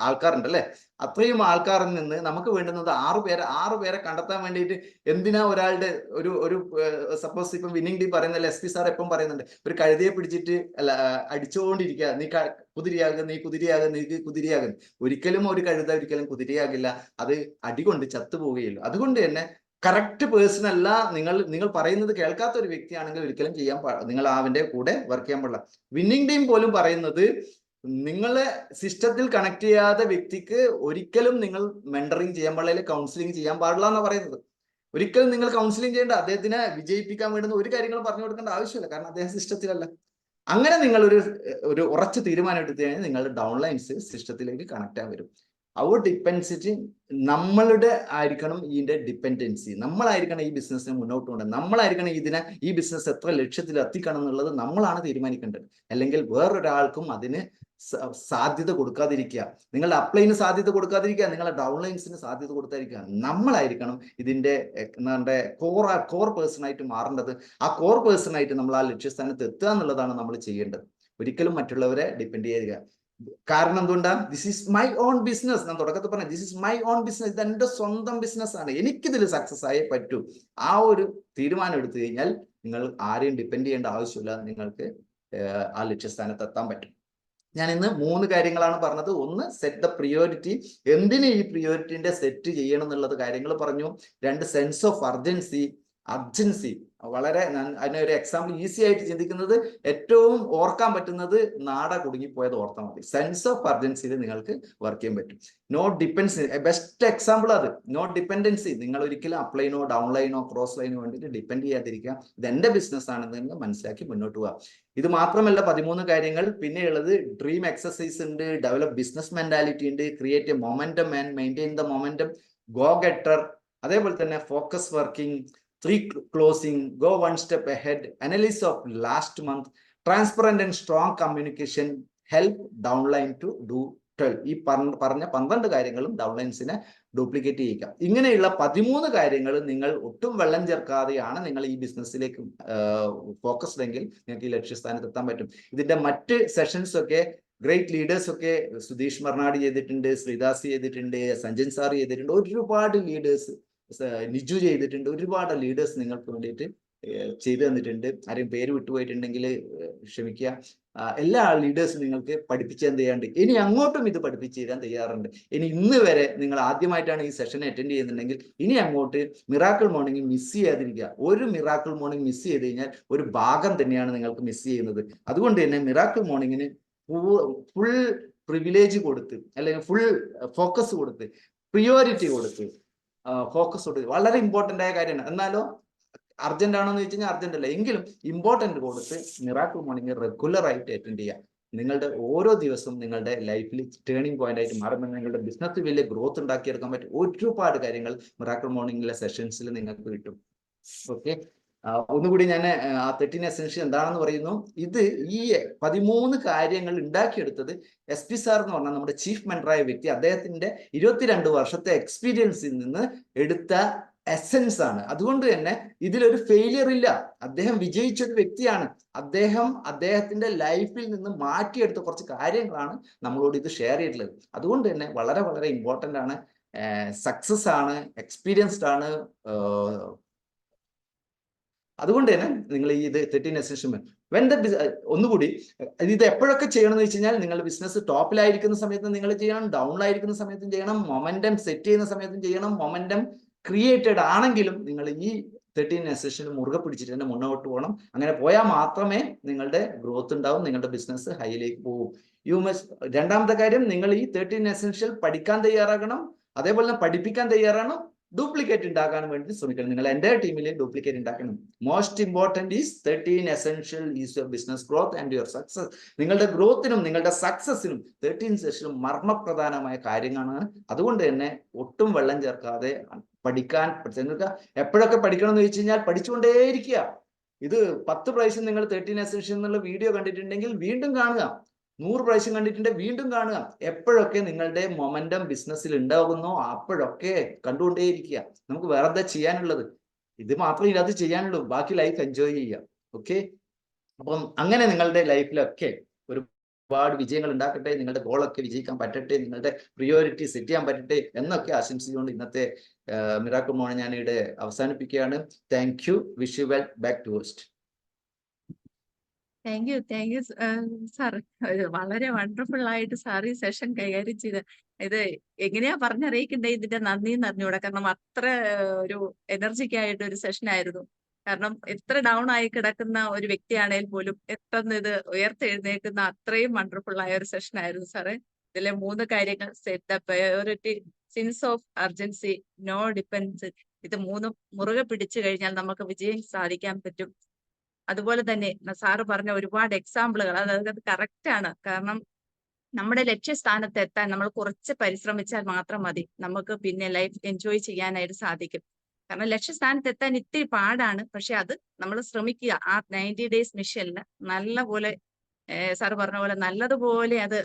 ആൾക്കാരുണ്ട് അല്ലെ? അത്രയും ആൾക്കാരിൽ നിന്ന് നമുക്ക് വേണ്ടുന്നത് 6 പേരെ കണ്ടെത്താൻ വേണ്ടിയിട്ട് എന്തിനാ ഒരാളുടെ ഒരു സപ്പോസ് ഇപ്പം വിന്നിംഗ് ടീം പറയുന്നല്ലേ, SP സാർ എപ്പം പറയുന്നുണ്ട്, ഒരു കഴുതയെ പിടിച്ചിട്ട് അല്ല അടിച്ചുകൊണ്ടിരിക്കുക, നീ കുതിരയാകും. ഒരിക്കലും ഒരു കഴുത ഒരിക്കലും കുതിരയാകില്ല, അത് അടികൊണ്ട് ചത്തുപോവുകയുള്ളൂ. അതുകൊണ്ട് തന്നെ കറക്റ്റ് പേഴ്സൺ അല്ല നിങ്ങൾ പറയുന്നത് കേൾക്കാത്ത ഒരു വ്യക്തിയാണെങ്കിൽ ഒരിക്കലും നിങ്ങൾ അവന്റെ കൂടെ വർക്ക് ചെയ്യാൻ പാടില്ല. വിന്നിംഗ് ടീം പോലും പറയുന്നത് നിങ്ങളെ സിസ്റ്റത്തിൽ കണക്ട് ചെയ്യാത്ത വ്യക്തിക്ക് ഒരിക്കലും നിങ്ങൾ മെന്ററിങ് ചെയ്യാൻ പാടില്ല, കൗൺസിലിംഗ് ചെയ്യാൻ പാടില്ല എന്നാണ് പറയുന്നത്. ഒരിക്കലും നിങ്ങൾ കൗൺസിലിംഗ് ചെയ്യേണ്ട, അദ്ദേഹത്തിനെ വിജയിപ്പിക്കാൻ വേണ്ടുന്ന ഒരു കാര്യങ്ങളും പറഞ്ഞു കൊടുക്കേണ്ട ആവശ്യമില്ല, കാരണം അദ്ദേഹം സിസ്റ്റത്തിലല്ല. അങ്ങനെ നിങ്ങൾ ഒരു ഉറച്ച തീരുമാനം എടുത്തു കഴിഞ്ഞാൽ നിങ്ങളുടെ ഡൗൺലൈൻസ് സിസ്റ്റത്തിലേക്ക് കണക്ട് ആൻ വരും. അവർ ഡിപ്പെൻഡൻസി നമ്മളുടെ ആയിരിക്കണം, ഇതിന്റെ ഡിപ്പെൻഡൻസി നമ്മളായിരിക്കണം ഈ ബിസിനസ്സിനെ മുന്നോട്ട് കൊണ്ടുപോകുന്നത്, നമ്മളായിരിക്കണം ഈ ബിസിനസ് എത്ര ലക്ഷ്യത്തിൽ എത്തിക്കണം എന്നുള്ളത് നമ്മളാണ് തീരുമാനിക്കേണ്ടത്. അല്ലെങ്കിൽ വേറൊരാൾക്കും അതിന് സാധ്യത കൊടുക്കാതിരിക്കുക, നിങ്ങളുടെ അപ്ലൈന് സാധ്യത കൊടുക്കാതിരിക്കുക, നിങ്ങളുടെ ഡൗൺലൈൻസിന് സാധ്യത കൊടുക്കാതിരിക്കുക. നമ്മളായിരിക്കണം ഇതിന്റെ കോർ പേഴ്സൺ ആയിട്ട് മാറേണ്ടത്. ആ കോർ പേഴ്സൺ ആയിട്ട് നമ്മൾ ആ ലക്ഷ്യസ്ഥാനത്ത് എത്തുക എന്നുള്ളതാണ് നമ്മൾ ചെയ്യേണ്ടത്. ഒരിക്കലും മറ്റുള്ളവരെ ഡിപ്പെൻഡ് ചെയ്യുക. കാരണം എന്തുകൊണ്ടാ? This is my own business. ഞാൻ തുടക്കത്തിൽ പറഞ്ഞ this is my own business, ഇത് എന്റെ സ്വന്തം ബിസിനസ് ആണ്, എനിക്കിതിൽ സക്സസ് ആയേ പറ്റൂ. ആ ഒരു തീരുമാനം എടുത്തു കഴിഞ്ഞാൽ നിങ്ങൾ ആരെയും ഡിപ്പെൻഡ് ചെയ്യേണ്ട ആവശ്യമില്ല, നിങ്ങൾക്ക് ആ ലക്ഷ്യസ്ഥാനത്ത് എത്താൻ പറ്റും. ഞാൻ ഇന്ന് 3 കാര്യങ്ങളാണ് പറഞ്ഞത്. ഒന്ന്, സെറ്റ് ദ പ്രിയോറിറ്റി, എന്തിന് ഈ പ്രിയോറിറ്റിന്റെ സെറ്റ് ചെയ്യണം എന്നുള്ളത് കാര്യങ്ങൾ പറഞ്ഞു. 2, സെൻസ് ഓഫ് അർജൻസി. വളരെ അതിനൊരു എക്സാമ്പിൾ ഈസി ആയിട്ട് ചിന്തിക്കുന്നത്, ഏറ്റവും ഓർക്കാൻ പറ്റുന്നത് നാട കുടുങ്ങിപ്പോയത് ഓർത്താൽ മതി. സെൻസ് ഓഫ് അർജൻസിയിൽ നിങ്ങൾക്ക് വർക്ക് ചെയ്യാൻ പറ്റും. നോ ഡിപ്പെൻഡൻസി, ബെസ്റ്റ് എക്സാമ്പിൾ അത്. നോ ഡിപ്പെൻഡൻസി, നിങ്ങൾ ഒരിക്കലും അപ്ലൈനോ ഡൗൺലൈനോ ക്രോസ് ലൈനോ വേണ്ടിയിട്ട് ഡിപ്പെൻഡ് ചെയ്യാതിരിക്കുക. ഇത് എന്റെ ബിസിനസ് ആണെന്ന് മനസ്സിലാക്കി മുന്നോട്ട് പോവുക. ഇത് മാത്രമല്ല 13 കാര്യങ്ങൾ. പിന്നെയുള്ളത് ഡ്രീം എക്സസൈസ് ഉണ്ട്, ഡെവലപ്പ് ബിസിനസ് മെന്റാലിറ്റി ഉണ്ട്, create a momentum and maintain the momentum, go getter, അതേപോലെ തന്നെ focus working, 3 closing, go 1 step ahead, analyse of last month, transparent and strong communication, help downline to do 12. ഈ പറഞ്ഞ 12 കാര്യങ്ങളും ഡൗൺലൈൻസിനെ duplicate ചെയ്യുക. ഇങ്ങനെയുള്ള 13 കാര്യങ്ങൾ നിങ്ങൾ ഒട്ടും വെള്ളം ചേർക്കാതെയാണ് നിങ്ങൾ ഈ ബിസിനസ്സിലേക്ക് ഫോക്കസ്ഡ് എങ്കിൽ നിങ്ങൾക്ക് ഈ ലക്ഷ്യസ്ഥാനത്ത് എത്താൻ പറ്റും. ഇതിന്റെ മറ്റ് സെഷൻസ് ഒക്കെ ഗ്രേറ്റ് ലീഡേഴ്സ് ഒക്കെ സുധീഷ് മർനാടി ചെയ്തിട്ടുണ്ട്, ശ്രീദാസ് ചെയ്തിട്ടുണ്ട്, സഞ്ജൻ സാർ ചെയ്തിട്ടുണ്ട്, ഒരുപാട് ലീഡേഴ്സ്, നിജു ചെയ്തിട്ടുണ്ട്, ഒരുപാട് ലീഡേഴ്സ് നിങ്ങൾക്ക് വേണ്ടിയിട്ട് ചെയ്തു തന്നിട്ടുണ്ട്. ആരെയും പേര് വിട്ടുപോയിട്ടുണ്ടെങ്കിൽ ക്ഷമിക്കുക. എല്ലാ ലീഡേഴ്സും നിങ്ങൾക്ക് പഠിപ്പിച്ച് തരാണ്ട്, ഇനി അങ്ങോട്ടും ഇത് പഠിപ്പിച്ചു തരാൻ തയ്യാറുണ്ട്. ഇന്ന് വരെ നിങ്ങൾ ആദ്യമായിട്ടാണ് ഈ സെഷൻ അറ്റൻഡ് ചെയ്യുന്നുണ്ടെങ്കിൽ ഇനി അങ്ങോട്ട് മിറാക്കിൾ മോർണിംഗ് മിസ് ചെയ്യാതിരിക്കുക. ഒരു മിറാക്കിൾ മോർണിംഗ് മിസ് ചെയ്ത് കഴിഞ്ഞാൽ ഒരു ഭാഗം തന്നെയാണ് നിങ്ങൾക്ക് മിസ് ചെയ്യുന്നത്. അതുകൊണ്ട് തന്നെ മിറാക്കിൾ മോർണിംഗിന് ഫുൾ പ്രിവിലേജ് കൊടുത്ത്, അല്ലെങ്കിൽ ഫുൾ ഫോക്കസ് കൊടുത്ത്, പ്രിയോറിറ്റി കൊടുത്ത്, ഫോക്കസ് കൊടുത്ത്, വളരെ ഇമ്പോർട്ടൻ്റ് ആയ കാര്യമാണ്. എന്നാലോ അർജന്റ് ആണോ എന്ന് ചോദിച്ചു കഴിഞ്ഞാൽ അർജന്റ് അല്ല, എങ്കിലും ഇമ്പോർട്ടന്റ് കൊടുത്ത് മിറാക്കിൾ മോർണിംഗ് റെഗുലർ ആയിട്ട് അറ്റൻഡ് ചെയ്യുക. നിങ്ങളുടെ ഓരോ ദിവസവും നിങ്ങളുടെ ലൈഫിൽ ടേണിംഗ് പോയിന്റ് ആയിട്ട് മാറുമ്പോൾ നിങ്ങളുടെ ബിസിനസ് വലിയ ഗ്രോത്ത് ഉണ്ടാക്കിയെടുക്കാൻ പറ്റും. ഒരുപാട് കാര്യങ്ങൾ മിറാക്കിൾ മോർണിംഗിലെ സെഷൻസിൽ നിങ്ങൾക്ക് കിട്ടും. ഓക്കെ, ഒന്നുകൂടി ഞാൻ ആ 13 എസൻഷ്യൽ എന്താണെന്ന് പറയുന്നു. ഇത് ഈ 13 കാര്യങ്ങൾ ഉണ്ടാക്കിയെടുത്തത് SP സാർ എന്ന് പറഞ്ഞാൽ നമ്മുടെ ചീഫ് മെന്ററായ വ്യക്തി, അദ്ദേഹത്തിന്റെ 22 വർഷത്തെ എക്സ്പീരിയൻസിൽ നിന്ന് എടുത്ത എസൻസ് ആണ്. അതുകൊണ്ട് തന്നെ ഇതിലൊരു ഫെയിലിയർ ഇല്ല. അദ്ദേഹം വിജയിച്ചൊരു വ്യക്തിയാണ്. അദ്ദേഹത്തിന്റെ ലൈഫിൽ നിന്ന് മാറ്റിയെടുത്ത കുറച്ച് കാര്യങ്ങളാണ് നമ്മളോട് ഇത് ഷെയർ ചെയ്തിട്ടുള്ളത്. അതുകൊണ്ട് തന്നെ വളരെ വളരെ ഇമ്പോർട്ടൻ്റ് ആണ്, സക്സസ് ആണ്, എക്സ്പീരിയൻസ്ഡ് ആണ്. അതുകൊണ്ട് തന്നെ നിങ്ങൾ ഇത് 13 എസൻഷ്യൽ ഒന്നുകൂടി ഇത് എപ്പോഴൊക്കെ ചെയ്യണം എന്ന് വെച്ച് കഴിഞ്ഞാൽ നിങ്ങൾ ബിസിനസ് ടോപ്പിലായിരിക്കുന്ന സമയത്ത് നിങ്ങൾ ചെയ്യണം, ഡൗണിലായിരിക്കുന്ന സമയത്തും ചെയ്യണം, മൊമെന്റം സെറ്റ് ചെയ്യുന്ന സമയത്തും ചെയ്യണം, മൊമെന്റം ക്രിയേറ്റഡ് ആണെങ്കിലും നിങ്ങൾ ഈ 13 എസൻഷ്യൽ മുറുകെ പിടിച്ചിട്ട് തന്നെ മുന്നോട്ട് പോകണം. അങ്ങനെ പോയാൽ മാത്രമേ നിങ്ങളുടെ ഗ്രോത്ത് ഉണ്ടാവും, നിങ്ങളുടെ ബിസിനസ് ഹൈയിലേക്ക് പോകും. രണ്ടാമത്തെ കാര്യം, നിങ്ങൾ ഈ 13 എസൻഷ്യൽ പഠിക്കാൻ തയ്യാറാകണം, അതേപോലെ തന്നെ പഠിപ്പിക്കാൻ തയ്യാറാണ്, ഡ്യൂപ്ലിക്കേറ്റ് ഉണ്ടാക്കാൻ വേണ്ടി ശ്രമിക്കണം. നിങ്ങൾ എൻ്റെ ടീമിൽ ഡ്യൂപ്ലിക്കേറ്റ് ഉണ്ടാക്കണം. Most important is 13 essential is your business growth and your success. നിങ്ങളുടെ ഗ്രോത്തിനും നിങ്ങളുടെ സക്സസിനും 13 എസൻഷ്യൽ മർമ്മപ്രധാനമായ കാര്യങ്ങളാണ്. അതുകൊണ്ട് തന്നെ ഒട്ടും വെള്ളം ചേർക്കാതെ പഠിക്കാൻ എപ്പോഴൊക്കെ പഠിക്കണം എന്ന് ചോദിച്ചു കഴിഞ്ഞാൽ പഠിച്ചുകൊണ്ടേയിരിക്കുക. ഇത് 10 പ്രാവശ്യം നിങ്ങൾ 13 എസൻഷ്യൽ എന്നുള്ള വീഡിയോ കണ്ടിട്ടുണ്ടെങ്കിൽ വീണ്ടും കാണുക, 100 പ്രാവശ്യം കണ്ടിട്ടുണ്ടെങ്കിൽ വീണ്ടും കാണുക. എപ്പോഴൊക്കെ നിങ്ങളുടെ മൊമെന്റം ബിസിനസ്സിൽ ഉണ്ടാകുന്നോ അപ്പോഴൊക്കെ കണ്ടുകൊണ്ടേയിരിക്കുക. നമുക്ക് വേറെ എന്താ ചെയ്യാനുള്ളത്? ഇത് മാത്രമേ ഇതിനകത്ത് ചെയ്യാനുള്ളൂ. ബാക്കി ലൈഫ് എൻജോയ് ചെയ്യുക. ഓക്കെ, അപ്പം അങ്ങനെ നിങ്ങളുടെ ലൈഫിലൊക്കെ ഒരുപാട് വിജയങ്ങൾ ഉണ്ടാക്കട്ടെ, നിങ്ങളുടെ ഗോളൊക്കെ വിജയിക്കാൻ പറ്റട്ടെ, നിങ്ങളുടെ പ്രിയോറിറ്റി സെറ്റ് ചെയ്യാൻ പറ്റട്ടെ എന്നൊക്കെ ആശംസിച്ചുകൊണ്ട് ഇന്നത്തെ മിറാക്കിൾ മോർണിംഗ് ഞാൻ ഇവിടെ അവസാനിപ്പിക്കുകയാണ്. Thank you. Wish you well. Back to host. Thank you sir. വളരെ വണ്ടർഫുൾ ആയിട്ട് സാർ ഈ സെഷൻ കൈകാര്യം ചെയ്ത് ഇത് എങ്ങനെയാ പറഞ്ഞറിയിക്കണ്ടേ ഇതിന്റെ നന്ദി അറിഞ്ഞൂടാ. കാരണം അത്ര ഒരു എനർജിക് ആയിട്ട് ഒരു സെഷൻ ആയിരുന്നു. കാരണം എത്ര ഡൗൺ ആയി കിടക്കുന്ന ഒരു വ്യക്തിയാണെങ്കിൽ പോലും എത്രന്ന് ഇത് ഉയർത്തെഴുന്നേൽക്കുന്ന അത്രയും വണ്ടർഫുൾ ആയ ഒരു സെഷൻ ആയിരുന്നു സാറേ. ഇതിലെ 3 കാര്യങ്ങൾ: set the priority, sense of urgency, no dependence. ഇത് 3 മുറുകെ പിടിച്ചു കഴിഞ്ഞാൽ നമുക്ക് വിജയം സാധിക്കാൻ പറ്റും. അതുപോലെ തന്നെ സാറ് പറഞ്ഞ ഒരുപാട് എക്സാമ്പിളുകൾ, അതായത് അത് കറക്റ്റ് ആണ്. കാരണം നമ്മുടെ ലക്ഷ്യസ്ഥാനത്ത് എത്താൻ നമ്മൾ കുറച്ച് പരിശ്രമിച്ചാൽ മാത്രം മതി, നമുക്ക് പിന്നെ ലൈഫ് എൻജോയ് ചെയ്യാനായിട്ട് സാധിക്കും. കാരണം ലക്ഷ്യസ്ഥാനത്ത് എത്താൻ ഇത്തിരി പാടാണ്, പക്ഷെ അത് നമ്മൾ ശ്രമിക്കുക. ആ 90 ഡേയ്സ് മിഷനിൽ നല്ലപോലെ സാറ് പറഞ്ഞ പോലെ നല്ലതുപോലെ അത്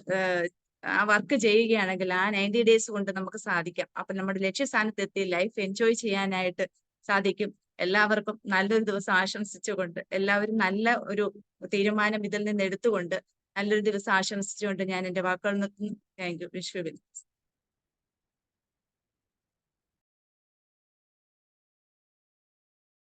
ആ വർക്ക് ചെയ്യുകയാണെങ്കിൽ ആ 90 ഡേയ്സ് കൊണ്ട് നമുക്ക് സാധിക്കാം. അപ്പൊ നമ്മുടെ ലക്ഷ്യസ്ഥാനത്ത് എത്തി ലൈഫ് എൻജോയ് ചെയ്യാനായിട്ട് സാധിക്കും. എല്ലാവർക്കും നല്ലൊരു ദിവസം ആശംസിച്ചുകൊണ്ട്, എല്ലാവരും നല്ല ഒരു തീരുമാനം ഇതിൽ നിന്ന് എടുത്തുകൊണ്ട് നല്ലൊരു ദിവസം ആശംസിച്ചുകൊണ്ട് ഞാൻ എന്റെ വാക്കുകൾ നിർത്തുന്നു. Thank you. Wish you well.